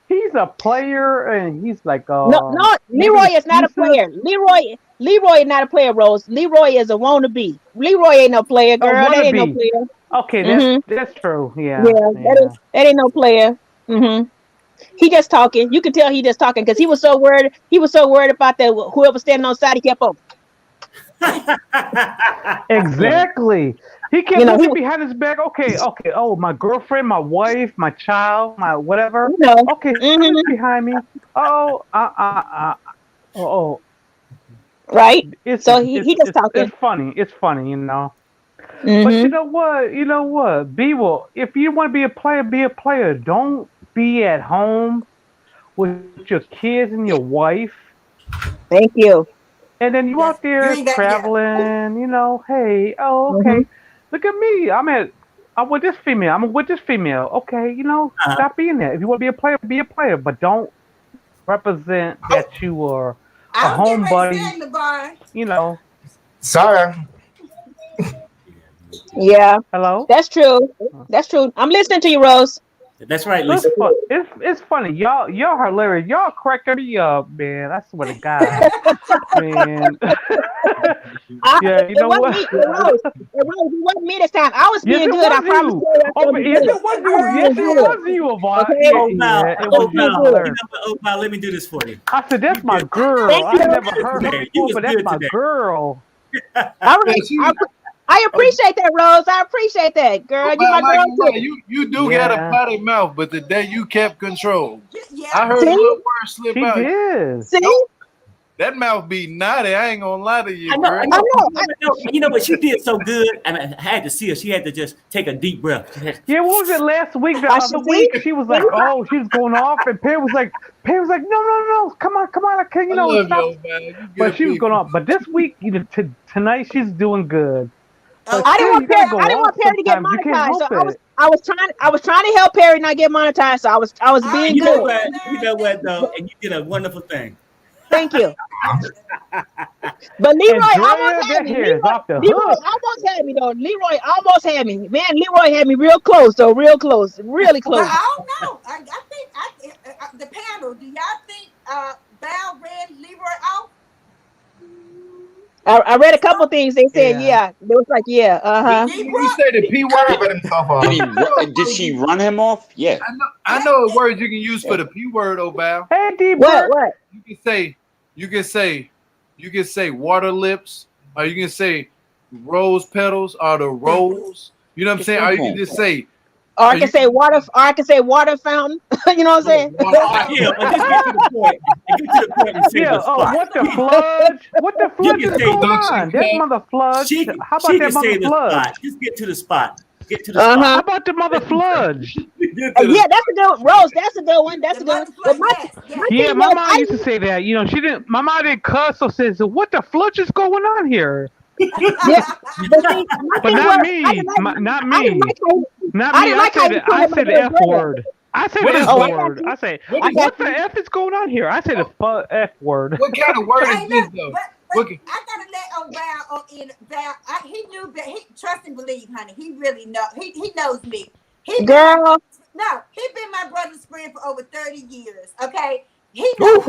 He's a player, and he's like, No, making Leroy is not a excuses. player. Leroy is not a player, Rose. Leroy is a wannabe. Leroy ain't no player, Oh, girl. That ain't no wannabe. player. Okay, Mm-hmm. that's true. Yeah, Yeah, that ain't no player. Mm-hmm. He just talking. You can tell he just talking because he was so worried. He was so worried about that whoever standing on the side. He kept on. Exactly. He kept You know, looking behind his back. Okay. Oh, my girlfriend, my wife, my child, my whatever. you know. Okay, someone's behind me. Oh, oh. Right. It's So he just talking. it's funny. It's funny, you know. But Mm-hmm. you know what? If you want to be a player, be a player. Don't be at home with your kids and your wife, Thank you. and then you Yes, out you there ain't got traveling. You know, hey, Mm-hmm. okay. Look at me. I'm I'm with this female. I'm with this female. Okay, stop being that. If you want to be a player, be a player, but don't represent that you are a homebody. Sorry. Yeah. Hello? That's true. That's true. I'm listening to you, Rose. That's right, Lisa. It's funny. Y'all hilarious. Y'all cracking me up, man. I swear to God. Man. Yeah, you know what? It wasn't me this time. I was being good. I promise you. Yes, it was you. Yes, it was you, Yvonne. Okay. Yeah, it was You know hilarious. what, let me do this for you. I said, that's my girl. I never heard her before, but that's my girl. I appreciate that, Rose. I appreciate that, girl. You my girl too. You do got a potty mouth, but the day you kept control. Yeah. I heard a little word slip out. Did. See? Nope. That mouth be naughty. I ain't gonna lie to you, girl. I know. You know, but she did so good. I mean, I had to see her. She had to just take a deep breath. Yeah, what was it last week? The other week, she was like, "Oh, she was going off," and Perry was like, "No, come on, I can't, stop." But she was going off. But this week, tonight, she's doing good. I didn't want Perry to get monetized, so I was trying to help Perry not get monetized. So I was being good. You know what though, and you did a wonderful thing. Thank you. But Leroy almost had me. Leroy almost had me though. Leroy almost had me. Man, Leroy had me real close, though. Real close. Really close. Well, I don't know. I think the panel. Do y'all think Val read Leroy out? I read a couple things. They said, yeah. They was like, yeah, Did you say the P word? Did she run him off? Yeah. I know a word you can use for the P word, Obal. Hey, D. What? You can say water lips, or you can say rose petals, or the rose. You know what I'm saying? Or you can just say. Or I can say water. Or I can say water fountain. You know what I'm saying? Yeah, but just get to the point. What the fludge? What the fludge is going on? That mother fludge. How about that mother fludge? Just get to the spot. Spot. How about the mother fludge? Yeah, that's a good Rose. That's a good one. That's a good one. My mom used to say that. She didn't. My mom didn't cuss, so says, "What the fludge is going on here?" Yeah, but not me. Not me. I said the F word. I say the F word. I say, what the F is going on here? I say the F word. What kind of word is this though? I gotta let Val in. Val, he knew that. He trust and believe, honey. He really know. He knows me. He been my brother's friend for over 30 years. Okay, he knows.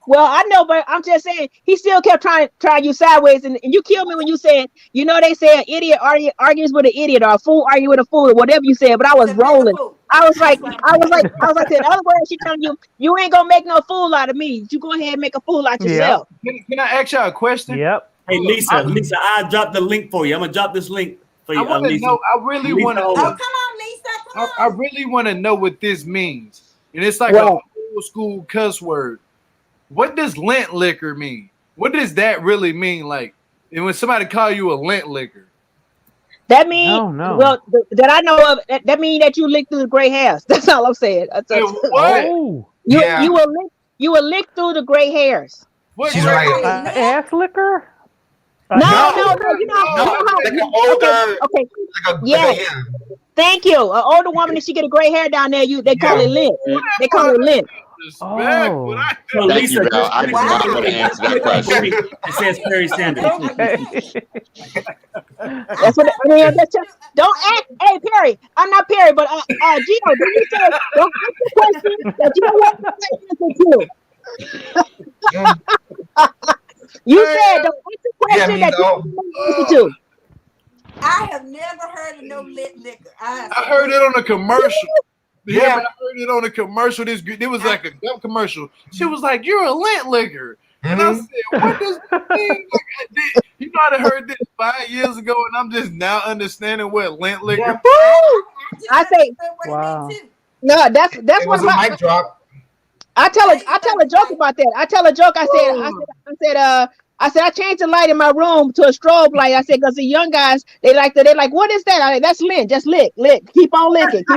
Well, I know, but I'm just saying he still kept trying you sideways, and you killed me when you said, they say an idiot argues with an idiot, or a fool argues with a fool, or whatever you said. But I was rolling. I was like, in other words, she telling you ain't gonna make no fool out of me. You go ahead and make a fool out yourself. Can I ask y'all a question? Yep. Hey, Lisa, I dropped the link for you. I'm gonna drop this link for you. I want to know. I really want to. Oh, come on, Lisa. Come on. I really want to know what this means, and it's like an old school cuss word. What does lint liquor mean? What does that really mean? Like, and when somebody call you a lint liquor, that means that I know of. That means that you lick through the gray hairs. That's all I'm saying. What? You will lick through the gray hairs. She's right. Ass liquor? No. Okay. Thank you. An older woman, if she get a gray hair down there, they call it lint. They call it lint. So Lisa, I do not want to answer that question. It says Perry Sanders. That's what I mean. Don't act. Hey, Perry, I'm not Perry, but Gino, did you say don't ask the question that you don't want to answer to? You said don't ask the question that you don't want to answer to. I have never heard of no lit liquor. I heard it on a commercial. Yeah, I heard it on a commercial. It was like a dumb commercial. She was like, "You're a lint liquor," and I said, "What does that mean?" You know, I heard this 5 years ago, and I'm just now understanding what lint liquor. I say, wow. No, that's what my mic drop. I tell a joke about that. I tell a joke. I said I changed the light in my room to a strobe light. I said because the young guys they're like, what is that? I said, that's lint. Just lick. Keep on licking. I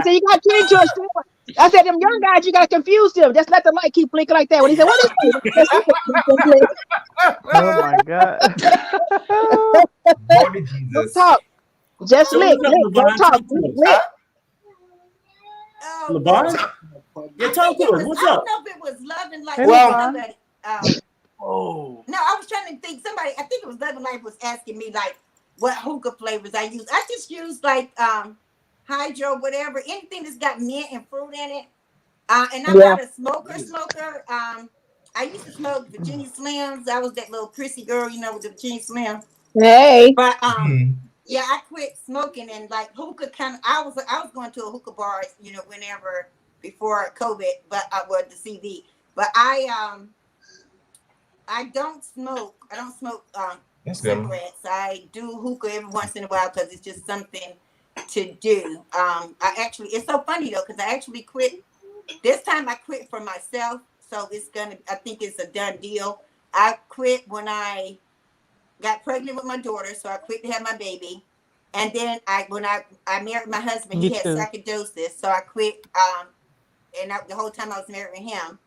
said you got to change to a strobe. I said, them young guys, you got to confuse them. Just let the light keep blinking like that. When he said, what is it? Oh my God. Lord Don't Jesus. talk. Just So lick. what's up, Lick. Don't LeVon? talk. Talk to Lick. us. Lick. Oh, LeVon? Yeah, I talk think to it us. was, What's I up? don't know if it was Love and Life. Hey, Well- Somebody, Oh, no, I was trying to think. Somebody, I think it was Love and Life, was asking me like what hookah flavors I use. I just use like hydro, whatever, anything that's got mint and fruit in it. And I'm Yeah. not a smoker. I used to smoke Virginia Slims. I was that little prissy girl, you know, with the Virginia Slim. Hey. But Hmm. yeah, I quit smoking, and like hookah kind of. I was going to a hookah bar, you know, whenever before COVID, but I was the CV. But I don't smoke. I don't smoke That's good. cigarettes. I do hookah every once in a while because it's just something to do. I actually, it's so funny though, because I actually quit. This time I quit for myself, so it's gonna. I think it's a done deal. I quit when I got pregnant with my daughter, so I quit to have my baby. And then when I married my husband, Me he had too. sarcoidosis, so I quit. And the whole time I was married with him.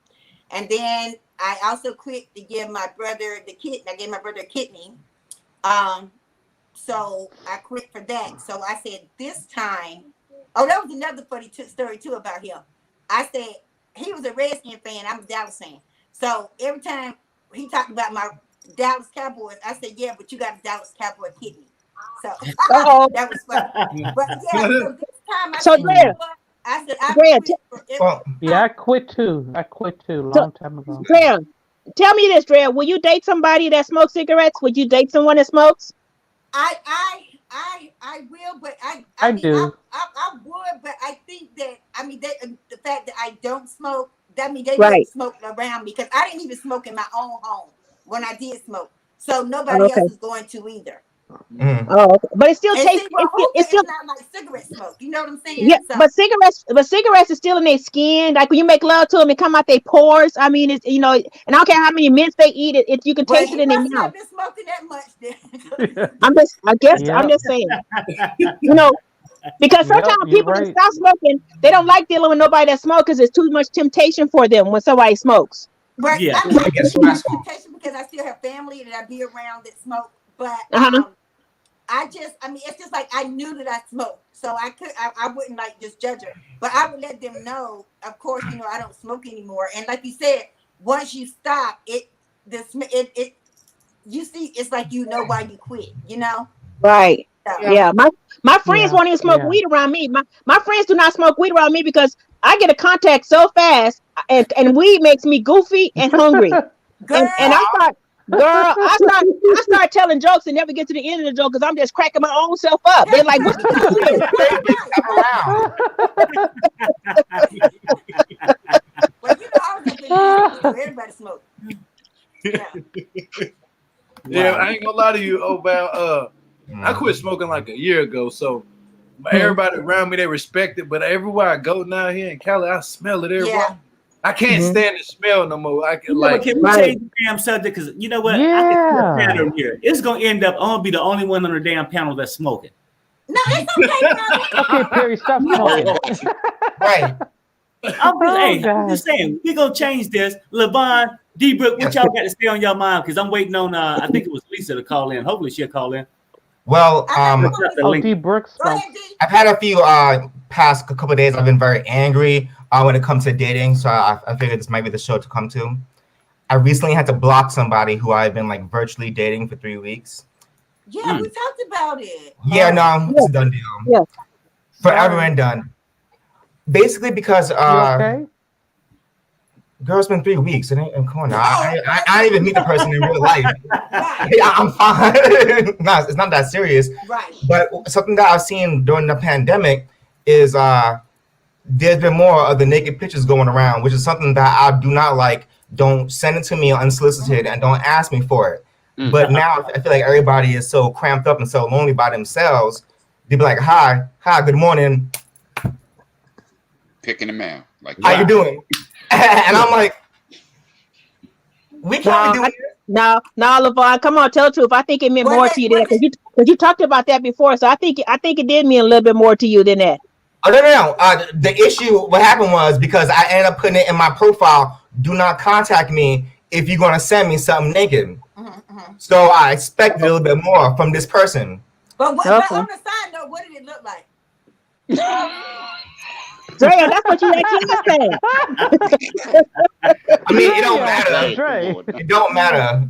And then I also quit to give my brother the kidney. I gave my brother a kidney. So I quit for that. So I said this time. Oh, that was another funny story too about him. I said he was a Redskin fan. I'm a Dallas fan. So every time he talked about my Dallas Cowboys, I said, "Yeah, but you got a Dallas Cowboy kidney." So that was funny. But yeah, so this time I So, said, you Drea, know what? I said I Drea, quit for every Well, Yeah, I quit too. I quit too a So- long time ago. Drea, tell me this, Drea. Will you date somebody that smokes cigarettes? Would you date someone that smokes? I will, but I mean, do. I would, but I think that the fact that I don't smoke, that means they Right. wouldn't smoke around me, because I didn't even smoke in my own home when I did smoke, so nobody Okay. else is going to either. mm. Oh, okay. But it still And takes. see, well, It's hookah still. is not like cigarette smoke. You know what I'm saying? Yeah, So, but cigarettes is still in their skin. Like when you make love to them, it come out their pores. I mean, it's and I don't care how many mints they eat it. You can but taste he it in their must mouth. not been smoking that much then. I'm just saying, because sometimes Yep, you're people that right. stop smoking, they don't like dealing with nobody that smokes because it's too much temptation for them when somebody smokes. But Yeah. I mean, I It gets think that's stressful. temptation because I still have family that I be around that smoke. But Uh-huh. it's just like I knew that I smoked, so I wouldn't like just judge her, but I would let them know. Of course, I don't smoke anymore. And like you said, once you stop, you see, it's like why you quit. Right. So, Yeah. My friends Yeah, won't even smoke yeah. weed around me. My friends do not smoke weed around me because I get a contact so fast, and weed makes me goofy and hungry. girl, And I start telling jokes and never get to the end of the joke because I'm just cracking my own self up. They're like, "What's well, I was at the everybody smoke. Yeah. yeah. I ain't gonna lie to you, Obal. I quit smoking like a year ago, so everybody around me, they respect it. But everywhere I go now here in Cali, I smell it everywhere. Yeah. I can't stand the smell no more. I can Can we change the damn subject? Because you know what? I can see a pattern here. It's gonna end up. I'm gonna be the only one on the damn panel that's smoking. No, it's okay. Okay, Perry, stop smoking. Right. I'm just saying, we're gonna change this. LeVon, D-Brook, what y'all got to stay on your mind? Because I'm waiting on I think it was Lisa to call in. Hopefully she'll call in. Well, D-Brook smokes. I've had a few past couple of days. I've been very angry when it comes to dating, so I figured this might be the show to come to. I recently had to block somebody who I've been like virtually dating for 3 weeks. Yeah, we talked about it. Yeah, no, it's a done deal. Yeah. Forever and done. Basically because okay? Girl, it's been 3 weeks. And come on now. I didn't even meet the person in real life. Yeah, I'm fine. No, it's not that serious. Right. But something that I've seen during the pandemic is there's been more of the naked pictures going around, which is something that I do not like. Don't send it to me unsolicited and don't ask me for it. But now I feel like everybody is so cramped up and so lonely by themselves. They be like, hi, good morning. Picking the mail. Like, how you doing? And I'm like, we can't be doing this. No, LeVon, come on, tell the truth. I think it meant more to you than that because you talked about that before. So I think it did mean a little bit more to you than that. Oh, no. The issue, what happened was because I ended up putting it in my profile, do not contact me if you're going to send me something naked. So I expected a little bit more from this person. But on the side note, what did it look like? Drea, that's what you actually saying. I mean, it don't matter. It don't matter.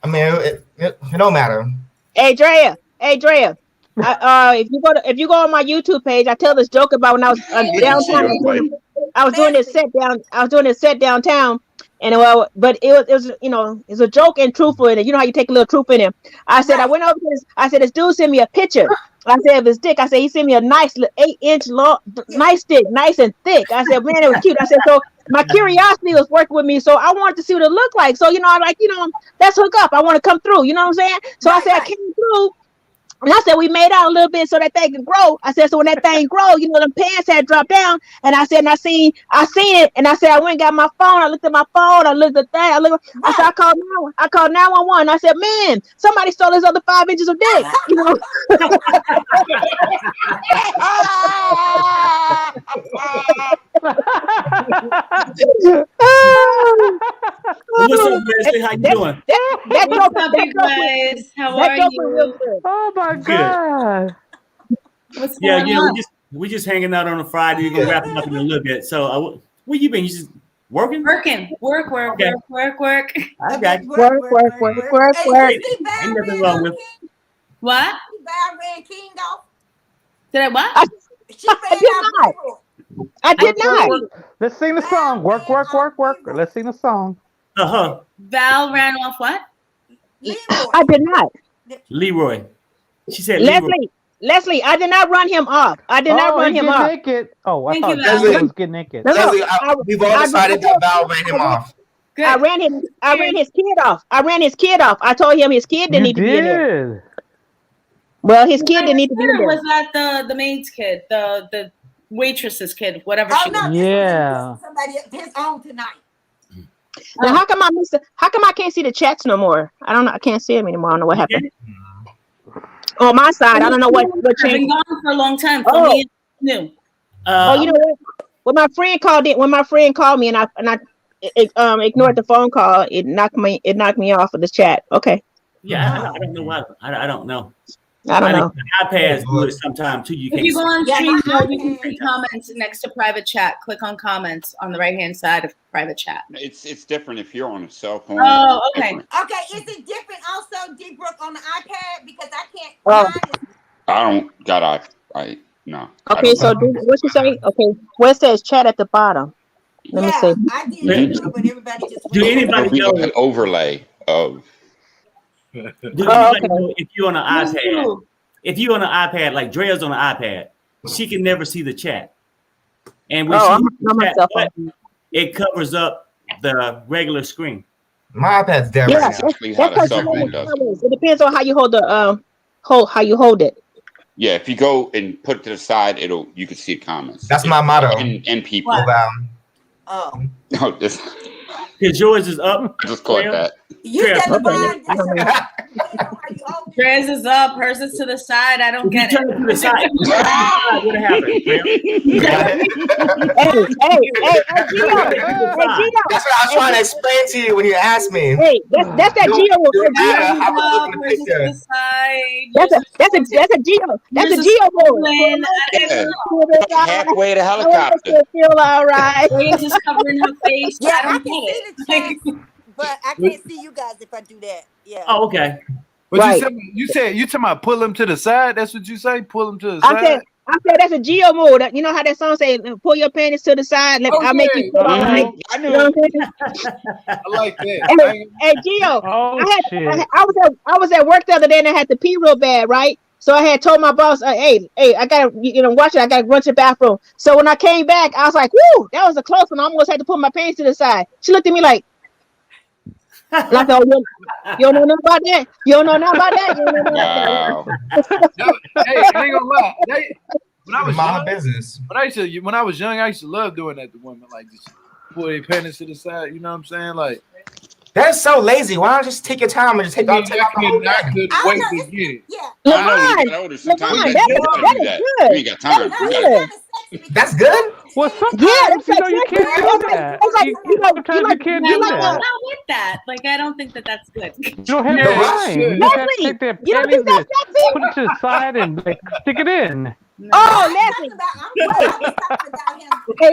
I mean, it don't matter. Hey, Drea. If you go on my YouTube page, I tell this joke about when I was downtown. I was doing this set downtown, and but it was it's a joke and truthful in it. You know how you take a little truth in it. I said I went over to this. I said this dude sent me a picture. I said of his dick. I said he sent me a nice 8-inch long, nice dick, nice and thick. I said, man, it was cute. I said so. My curiosity was working with me, so I wanted to see what it looked like. So I'm like, let's hook up. I want to come through. You know what I'm saying? So I said I came through. And I said, we made out a little bit so that thing can grow. I said, so when that thing grow, them pants had dropped down. And I said, and I seen it. And I said, I went and got my phone. I looked at my phone. I looked at that. I said, I called 911. I said, man, somebody stole his other 5 inches of dick. What's up, Leslie? How you doing? What's up, you guys? How are you? Oh my God! What's going on? We just hanging out on a Friday. We're gonna wrap it up in a little bit. So, where you been? You just working? Work. Okay. I got you. Work. Ain't nothing wrong with. What? Ran King off. Did I what? I did not. Let's sing the song. Work. Let's sing the song. Val ran off what? I did not. Leroy. She said Leslie, I did not run him off. I did not run him off. Naked. Oh, I thought Leslie was getting naked. Leslie, we've all decided that Val ran him off. Good. I ran his kid off. I told him his kid didn't need to be in there. Well, his kid didn't need to be in there. Was that the maid's kid, the waitress's kid, whatever she was? Yeah. Somebody his own tonight. Now, how come I can't see the chats no more? I don't know. I can't see them anymore. I don't know what happened. On my side, I don't know what changed. I've been gone for a long time. For me, it's new. You know what? When my friend called me and I ignored the phone call, it knocked me off of the chat. Okay. Yeah, I don't know why. I don't know. I don't know. iPads do it sometimes too. If you go on stream mode, you can see comments next to private chat. Click on comments on the right-hand side of private chat. It's different if you're on a cell phone. Oh, okay. Okay, is it different also, D. Brooke, on the iPad? Because I can't. I don't got no. Okay, so what you say? Okay, where it says chat at the bottom. Let me see. I did too, but everybody just. Do anybody know an overlay of? Know if you're on an iPad? If you're on an iPad, like Drea's on an iPad, she can never see the chat. And when it covers up the regular screen. My iPad's dead right now. It depends on how you hold the how you hold it. Yeah, if you go and put it to the side, you can see the comments. That's my motto. And people. Oh. No, this. Because yours is up. Just call it that. You said the Drea's is up, hers is to the side. I don't get it. Turn it to the side. What happened? Hey, that's what I was trying to explain to you when you asked me. Hey, that's that Geo. That's a Geo. That's a Geo mode. Halfway to helicopter. Feel all right. Drea's just covering her face. Yeah, I don't get it. But I can't see you guys if I do that. Yeah. Oh, okay. But you said you talking about pull them to the side. That's what you say. Pull them to the side. I said that's a Geo mode. You know how that song say, "Pull your panties to the side." I'll make you feel all right. I knew. You know what I'm saying? I like that. Hey, Geo. I was at work the other day and I had to pee real bad, right? So I had told my boss, "Hey, I gotta, watch it. I gotta run to the bathroom." So when I came back, I was like, "Woo, that was a close one. I almost had to pull my pants to the side." She looked at me like. Like, oh, you don't know nothing about that. You don't know nothing about that. You don't know nothing about that. Hey, I ain't gonna lie. When I was my business. When I was young, I used to love doing that to women, like just pull their panties to the side. You know what I'm saying? Like, That's so lazy. Why don't you just take your time and just take out the whole thing? I couldn't wait to get it. Yeah. I know when you get older, sometimes you that gotta do is that. good. You ain't got time. That You is gotta, good. That's good. Well, Yeah, sometimes that's like you can't do that. it's like Sometimes you can't Yeah, do no, that. I'm not with that. Like, I don't think that that's good. You don't have No, time. You just have to Leslie, take their you don't panties think that's and sexy? put it to the side and like stick it in. Oh, Leslie. Hey,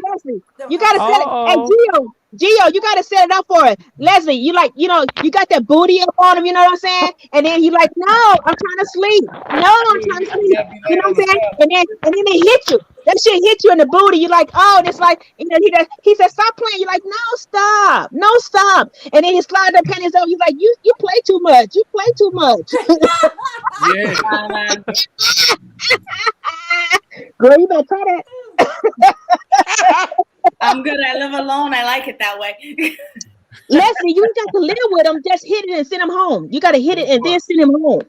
Leslie, you gotta set it. Hey, Gio, you gotta set it up for it. Leslie, you got that booty up on him, you know what I'm saying? And then you like, no, I'm trying to sleep. No, I'm trying to sleep. You know what I'm saying? And then it hit you. That shit hit you in the booty. You're like, oh, and it's like, he said, stop playing. You're like, no, stop. And then he slide the panties over. You're like, you play too much. You play too much. Yeah. Girl, you better try that. I'm good. I live alone. I like it that way. Leslie, you ain't got to live with him. Just hit it and send him home. You got to hit it and then send him home.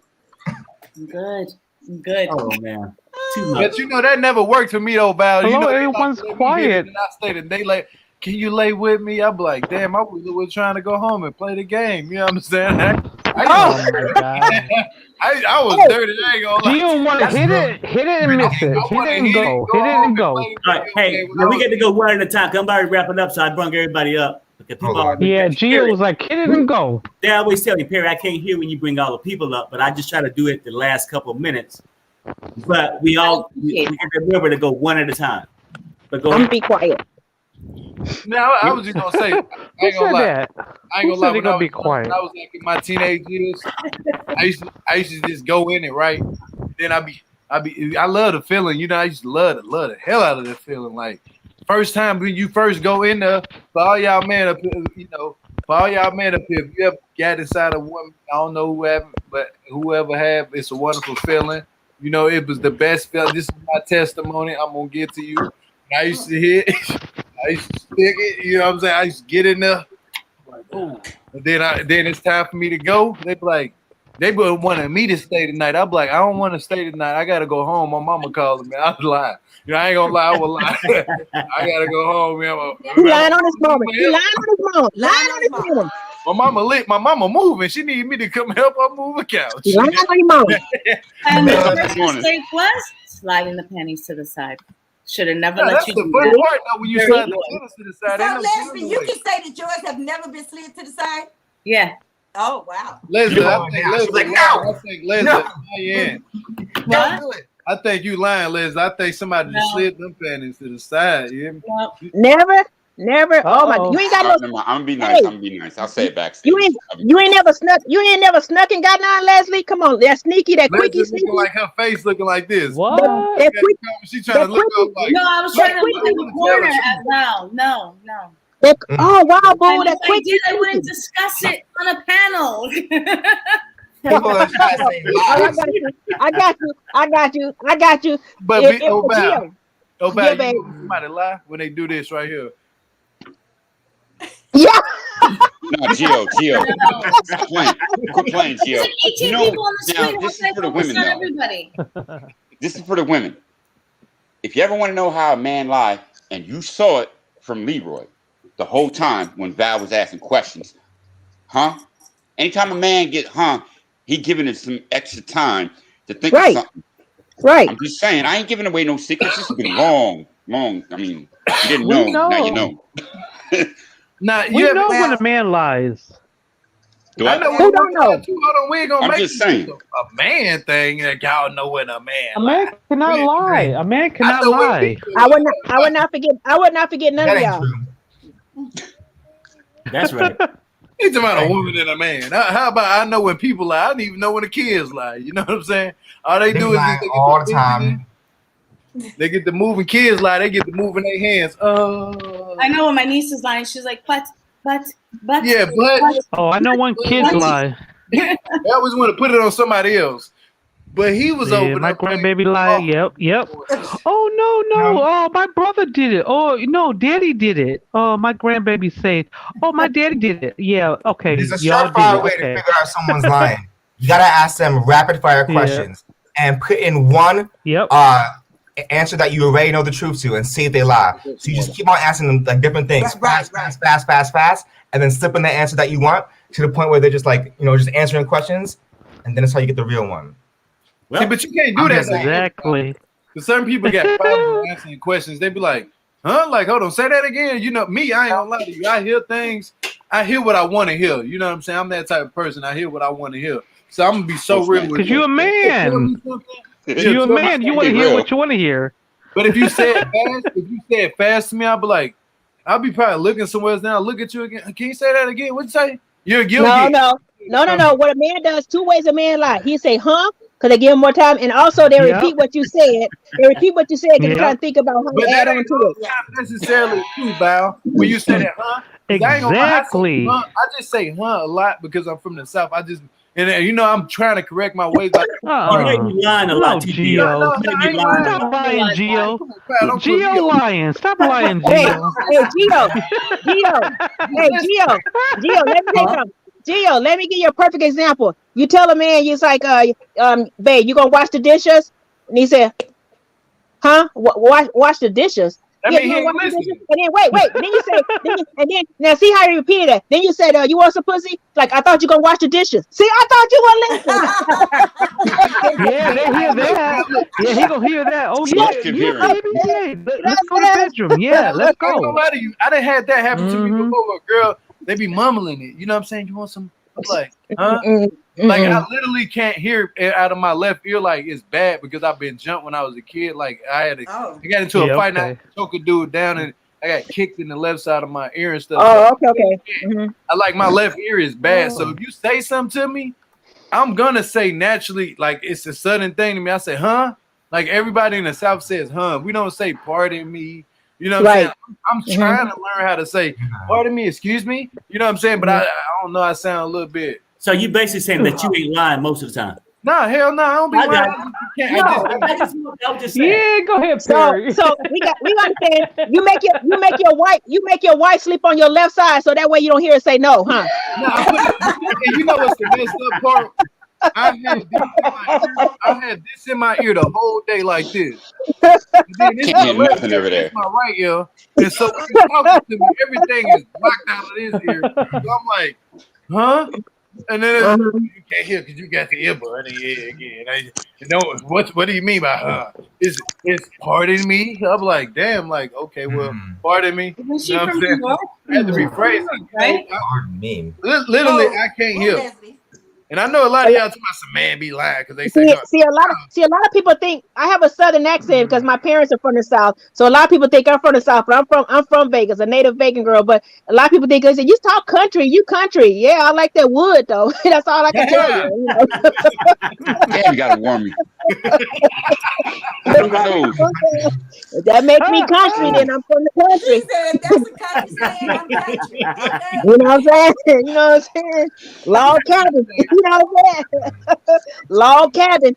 Good. Oh man, too much. But you know that never worked for me though, Val. Hello, You know, everyone's quiet. And I stayed and they like, can you lay with me? I'm like, damn, I was trying to go home and play the game. You know what I'm saying? Oh my god. I was dirty. I ain't gonna lie. You don't want to hit it and miss it. Hit it and go. Hit it and go. All right, hey, now we get to go one at a time. I'm already wrapping up, so I brung everybody up. Yeah, Gio was like, hit it and go. They always tell me, Perry, I can't hear when you bring all the people up, but I just try to do it the last couple of minutes. But we get to remember to go one at a time. But go I'm ahead. be quiet. No, I was just gonna say, I ain't gonna lie. I ain't gonna lie. When I was like in my teenage years, I used to just go in it, right? Then I love the feeling, you know. I used to love the hell out of the feeling. Like first time when you first go in there, for all y'all men up here, you know, if you ever got inside a woman, I don't know whoever have, it's a wonderful feeling. You know, it was the best feeling. This is my testimony. I'm gonna get to you. And I used to hit. I used to stick it, you know what I'm saying? I used to get in there, like, oh. And then it's time for me to go. They be like, they wanted me to stay tonight. I'm like, I don't want to stay tonight. I gotta go home. My mama calling me. I was lying. You know, I ain't gonna lie. I was lying. I gotta go home, man. You lying on this moment. Lying on this moment. My mama lit. My mama moving. She need me to come help her move a couch. Lying on your mama. And the first mistake was sliding the panties to the side. Should have never let you do that. That's the fun part, though, when you slide the panties to the side. So, Leslie, you can say that yours have never been slid to the side? Yeah. Oh, wow. Leslie, I think you lying, Leslie. I think somebody just slid them panties to the side. You hear me? Never. Oh my! You ain't got no. I'm gonna be nice. I'm gonna be nice. I'll say it back. You ain't never snuck. You ain't never snuck and got none, Leslie. Come on, that sneaky, that quickie, sneaky. Like her face looking like this. What? That quick. She trying to look up like. No, I was trying to look in the corner as well. No. Oh wow, boo! And That if quick. I wouldn't discuss it on a panel. I got you. But somebody lie when they do this right here. Yeah. No, Gio. Quit playing, Gio. Like 18 people on the screen. This is for the women, though. Everybody. This is for the women. If you ever want to know how a man lies, and you saw it from Leroy the whole time when Val was asking questions, anytime a man get he giving it some extra time to think of something. Right. I'm just saying, I ain't giving away no secrets. This has been long. I mean, you didn't know. Now you know. We know when a man lies. I know. Who don't know? Hold on, we ain't gonna make just saying a man thing that y'all know when a man. A man cannot lie. A man cannot lie. I would not forget none of y'all. That's right. It's about a woman and a man. How about I know when people lie? I don't even know when the kids lie. You know what I'm saying? All they do is all the time. They get the moving kids lie. They get the moving their hands. I know when my niece is lying, she's like, but. Yeah, but. Oh, I know when kids lie. They always want to put it on somebody else. But he was over my grandbaby lie. Yep. Oh no. Oh, my brother did it. Oh no, daddy did it. Oh, my grandbaby said. Oh, my daddy did it. Yeah. Okay. There's a surefire way to figure out someone's lying. You gotta ask them rapid fire questions and put in one answer that you already know the truth to and see if they lie. So you just keep on asking them like different things, fast, and then slip in the answer that you want to the point where they're just like, just answering questions, and then that's how you get the real one. Well, see, but you can't do that. Exactly. Because certain people got problems answering questions. They be like, huh? Like, hold on, say that again. Me, I ain't gonna lie to you. I hear things. I hear what I want to hear. You know what I'm saying? I'm that type of person. I hear what I want to hear. So I'm gonna be so real with you. Because you're a man. You're a man. You want to hear what you want to hear. But if you say it fast, to me, I'll be like, I'll be probably looking somewhere else now. Look at you again. Can you say that again? What'd you say? You're guilty. No. What a man does, 2 ways a man lie. He say, huh? Because they give him more time, and also they repeat what you said. They repeat what you said because they're trying to think about how to add on to it. Not necessarily true, Val. When you say that, huh? Exactly. I just say, huh, a lot because I'm from the South. And I'm trying to correct my ways. Like, you lying a lot, Gio. Stop lying, Gio. Gio lying. Stop lying, Gio. Hey, Gio. Hey, Gio. Let me say something. Gio, let me give you a perfect example. You tell a man, you're like, babe, you gonna wash the dishes? And he said, huh? Wash the dishes? Yeah, you gonna wash the dishes? And then wait. Then you say, now see how you repeated that. Then you said, you want some pussy? Like, I thought you gonna wash the dishes. See, I thought you were listening. Yeah, they hear that. Yeah, he gonna hear that. Oh yeah, let's go to the bedroom. Yeah, let's go. I ain't gonna lie to you. I done had that happen to me before. A girl, they be mumbling it. You know what I'm saying? You want some? I'm like, huh? Like, I literally can't hear it out of my left ear. Like, it's bad because I've been jumped when I was a kid. Like, I got into a fight and I choked a dude down and I got kicked in the left side of my ear and stuff. Oh, okay. I like my left ear is bad. So if you say something to me, I'm gonna say naturally, like it's a sudden thing to me. I say, huh? Like everybody in the South says, huh? We don't say pardon me. You know what I'm saying? I'm trying to learn how to say, pardon me, excuse me. You know what I'm saying? But I don't know. I sound a little bit. So you basically saying that you ain't lying most of the time? No, hell no. I don't be lying. I just saying. Yeah, go ahead, Perry. So we understand. You make your wife sleep on your left side, so that way you don't hear her say no, huh? No, and you know what's the messed up part? I had this in my ear the whole day like this. And then this Can't hear nothing over there. My right ear, and so when you're talking to me, everything is blocked out of this ear. So I'm like, huh? And then you can't hear because you got the earbud in your ear again. What do you mean by huh? It's pardon me? I'm like, damn, like, okay, well, pardon me. You know what I'm saying? I had to rephrase it. Right? Pardon me. Literally, I can't hear. And I know a lot of y'all talking about some man be lying because they say see a lot of people think I have a southern accent because my parents are from the South. So a lot of people think I'm from the South, but I'm from Vegas, a native Vegan girl. But a lot of people think they say you talk country, you country. Yeah, I like that wood though. That's all I can tell you. Yeah, you gotta warn me. That makes me country, then I'm from the country. That's a country saying I'm country. You know what I'm saying? You know what I'm saying? Log cabin. You know what I'm saying? Log cabin.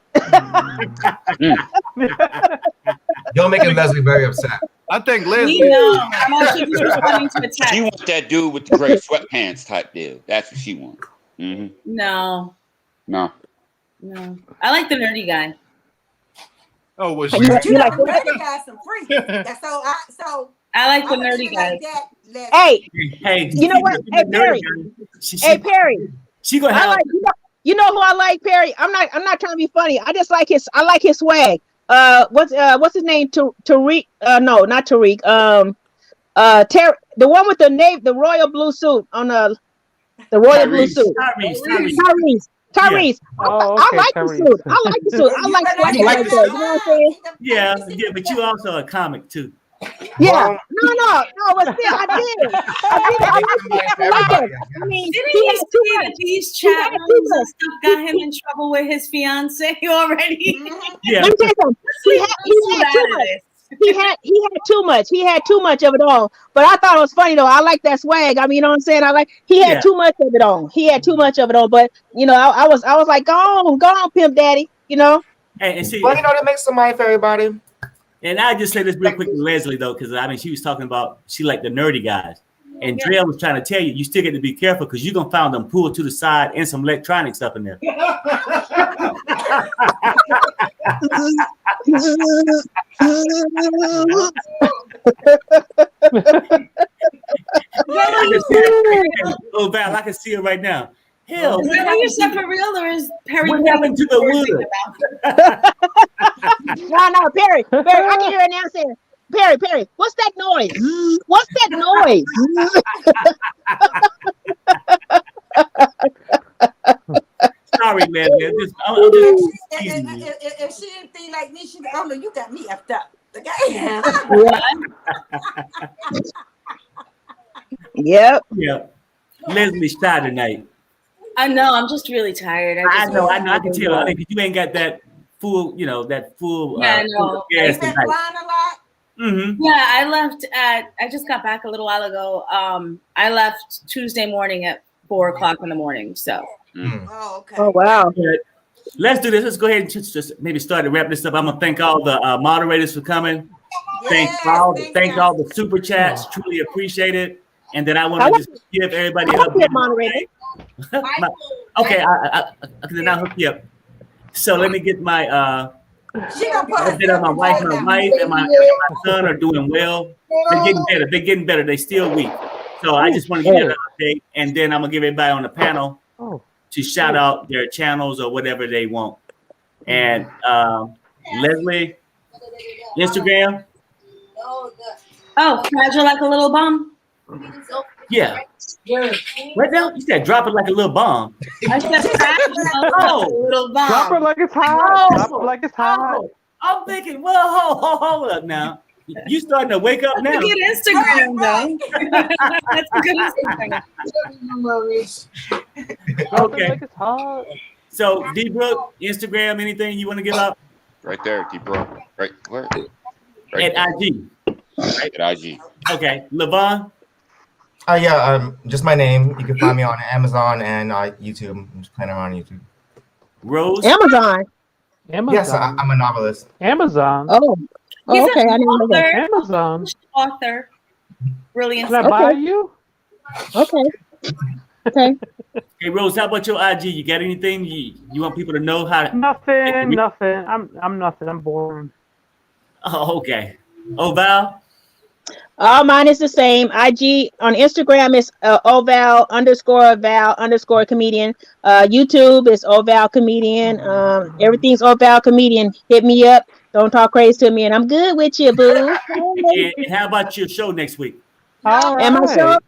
You're making Leslie very upset. I think Leslie. I'm actually just responding to a text. She wants that dude with the gray sweatpants type deal. That's what she wants. No. I like the nerdy guy. Oh, well, you like the nerdy guy some free. So I like the nerdy guy. Like hey, you know what? Hey Perry. Perry. She gonna have. You know who I like, Perry? I'm not trying to be funny. I just like his swag. What's his name? Tariq? No, not Tariq. The one with the royal blue suit on the royal blue suit. Tyrese. Oh, I like the suit. I like the suit. I like swag like that. You know what I'm saying? Yeah, but you also a comic too. Yeah. No, but still, I did. I like that. I mean, didn't he see that these chat rooms and stuff got him in trouble with his fiance already? Yeah. Let me tell you something. He had too much. He had too much. He had too much of it all. But I thought it was funny though. I like that swag. I mean, you know what I'm saying? He had too much of it on. He had too much of it on. But you know, I was like, go on, pimp daddy. You know. And see, well, you know, that makes some money for everybody. And I just say this real quick to Leslie though, because I mean, she was talking about she liked the nerdy guys. And Drea was trying to tell you, you still get to be careful because you're gonna find them pulled to the side and some electronics up in there. Oh, Val, I can see it right now. Hell, is that what you said for real, or is Perry? What happened to the wood? No, Perry, I can hear it now saying, Perry, what's that noise? What's that noise? Sorry, man. I'm just if she didn't think like me, she'd be, oh no, you got me effed up. Okay? Yep. Yeah. Leslie's shy tonight. I know. I'm just really tired. I know. I can tell. I think you ain't got that full, Yeah, I know. You've been flying a lot. Mm-hmm. Yeah, I just got back a little while ago. I left Tuesday morning at 4:00 in the morning. So. Oh, okay. Oh, wow. Let's do this. Let's go ahead and just maybe start to wrap this up. I'm gonna thank all the moderators for coming. Thank all the super chats. Truly appreciate it. And then I want to just give everybody an update. Okay, I can now hook you up. So let me get my update on my wife. My wife and my son are doing well. They're getting better. They're getting better. They still weak. So I just want to give you an update, and then I'm gonna give everybody on the panel to shout out their channels or whatever they want. And Leslie, Instagram. Oh, fragile like a little bomb. Yeah. What now? You said drop it like a little bomb. I said fragile like a little bomb. Drop it like it's hot. Drop it like it's hot. I'm thinking, whoa, hold up now. You starting to wake up now. That's a good Instagram, though. That's a good Instagram. Okay. Like it's hot. So, D-Brook, Instagram, anything you want to give up? Right there, D-Brook. Right where? At IG. Right at IG. Okay. Levon? Just my name. You can find me on Amazon and YouTube. I'm just playing around on YouTube. Rose? Amazon. Yes, I'm a novelist. Amazon. Oh, okay. I didn't know that. Amazon. Author. Brilliant. Can I buy you? Okay. Hey, Rose, how about your IG? You got anything you want people to know how? Nothing. I'm nothing. I'm boring. Oh, okay. Oh, Val? Mine is the same. IG on Instagram is oval_val_comedian. YouTube is oval comedian. Everything's oval comedian. Hit me up. Don't talk crazy to me, and I'm good with you, boo. And how about your show next week? And my show,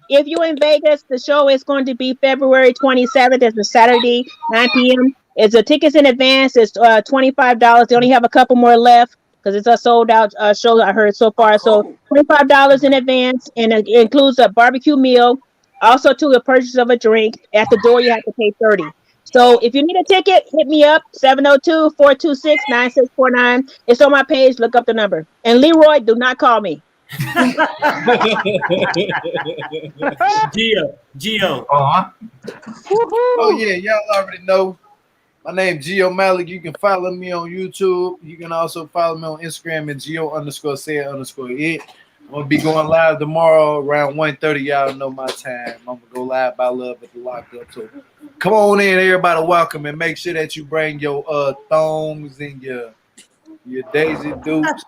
if you're in Vegas, the show is going to be February 27th. It's a Saturday, 9 p.m. It's a tickets in advance. It's $25. They only have a couple more left because it's a sold out show I heard so far. So $25 in advance, and it includes a barbecue meal. Also, to the purchase of a drink. At the door, you have to pay $30. So if you need a ticket, hit me up, 702-426-9649. It's on my page. Look up the number. And Leroy, do not call me. Gio. Oh yeah, y'all already know. My name is Gio Malik. You can follow me on YouTube. You can also follow me on Instagram at Gio_say_it. I'm gonna be going live tomorrow around 1:30. Y'all know my time. I'm gonna go live by love at the lockup. So come on in, everybody. Welcome, and make sure that you bring your thongs and your Daisy Dukes.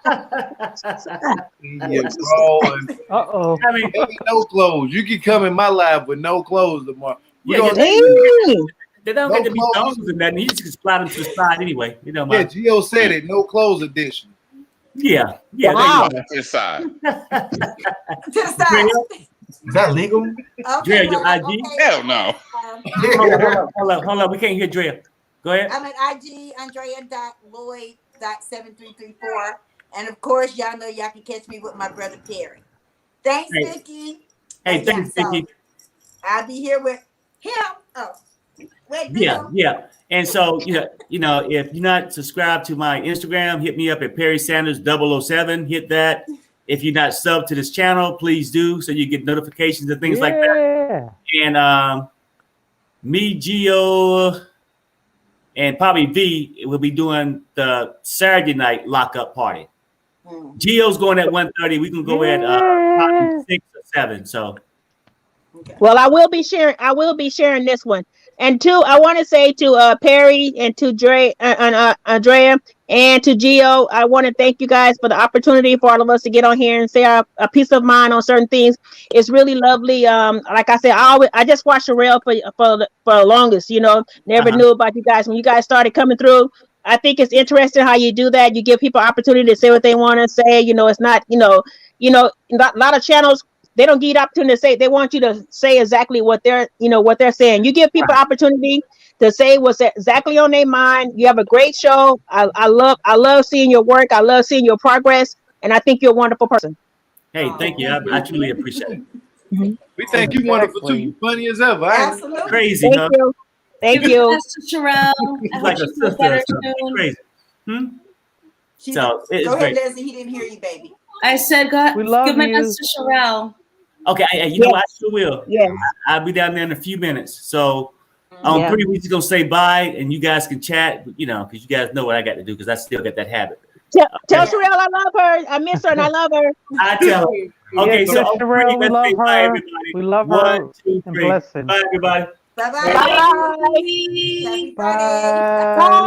Your bra and no clothes. You can come in my live with no clothes tomorrow. They don't get to be thongs and nothing. You just can slide them to the side anyway. You know, Gio said it. No clothes edition. Yeah. Wow. To the side. To the side. Is that legal? Drea, your IG? Hell no. Hold on. We can't hear Drea. Go ahead. I'm at IG, Andrea.Lloyd.7334. And of course, y'all know y'all can catch me with my brother Perry. Thanks, Vicky. Hey, thanks, Vicky. I'll be here with him. Yeah. And so, if you're not subscribed to my Instagram, hit me up at Perry Sanders 007. Hit that. If you're not subbed to this channel, please do so you get notifications and things like that. And me, Gio, and probably V will be doing the Saturday night lockup party. Gio's going at 1:30. We can go at 6 or 7. So Okay. Well, I will be sharing. I will be sharing this one. And two, I want to say to Perry and to Andrea and to Gio, I want to thank you guys for the opportunity for all of us to get on here and say a piece of mind on certain things. It's really lovely. Like I said, I just watched the rail for the longest. You know, never knew about you guys when you guys started coming through. I think it's interesting how you do that. You give people opportunity to say what they want to say. You know, it's not a lot of channels. They don't give you the opportunity to say. They want you to say exactly what they're saying. You give people opportunity to say what's exactly on their mind. You have a great show. I love seeing your work. I love seeing your progress, and I think you're a wonderful person. Hey, thank you. I truly appreciate it. We think you wonderful too. You funny as ever. Absolutely. Crazy, Thank huh? you. Thank Give you. your best to Sherelle. I hope Like a she feels sister or better something. soon. Crazy. So Go it's ahead, great. Leslie. He didn't hear you, baby. I said, God, We love give my you. best to Sherelle. Okay, you know what? I sure will. Yes. I'll be down there in a few minutes. So Yeah. pretty much gonna say bye, and you guys can chat. You know, because you guys know what I got to do. Because I still got that habit. Tell Sherelle I love her. I miss her and I love her. I tell her. Okay, Yes, so Miss Sherelle, we let's love say bye, her. everybody. We love 1, her. 2, And 3. blessings. Bye, everybody. Bye-bye. Bye. Happy Friday. Bye.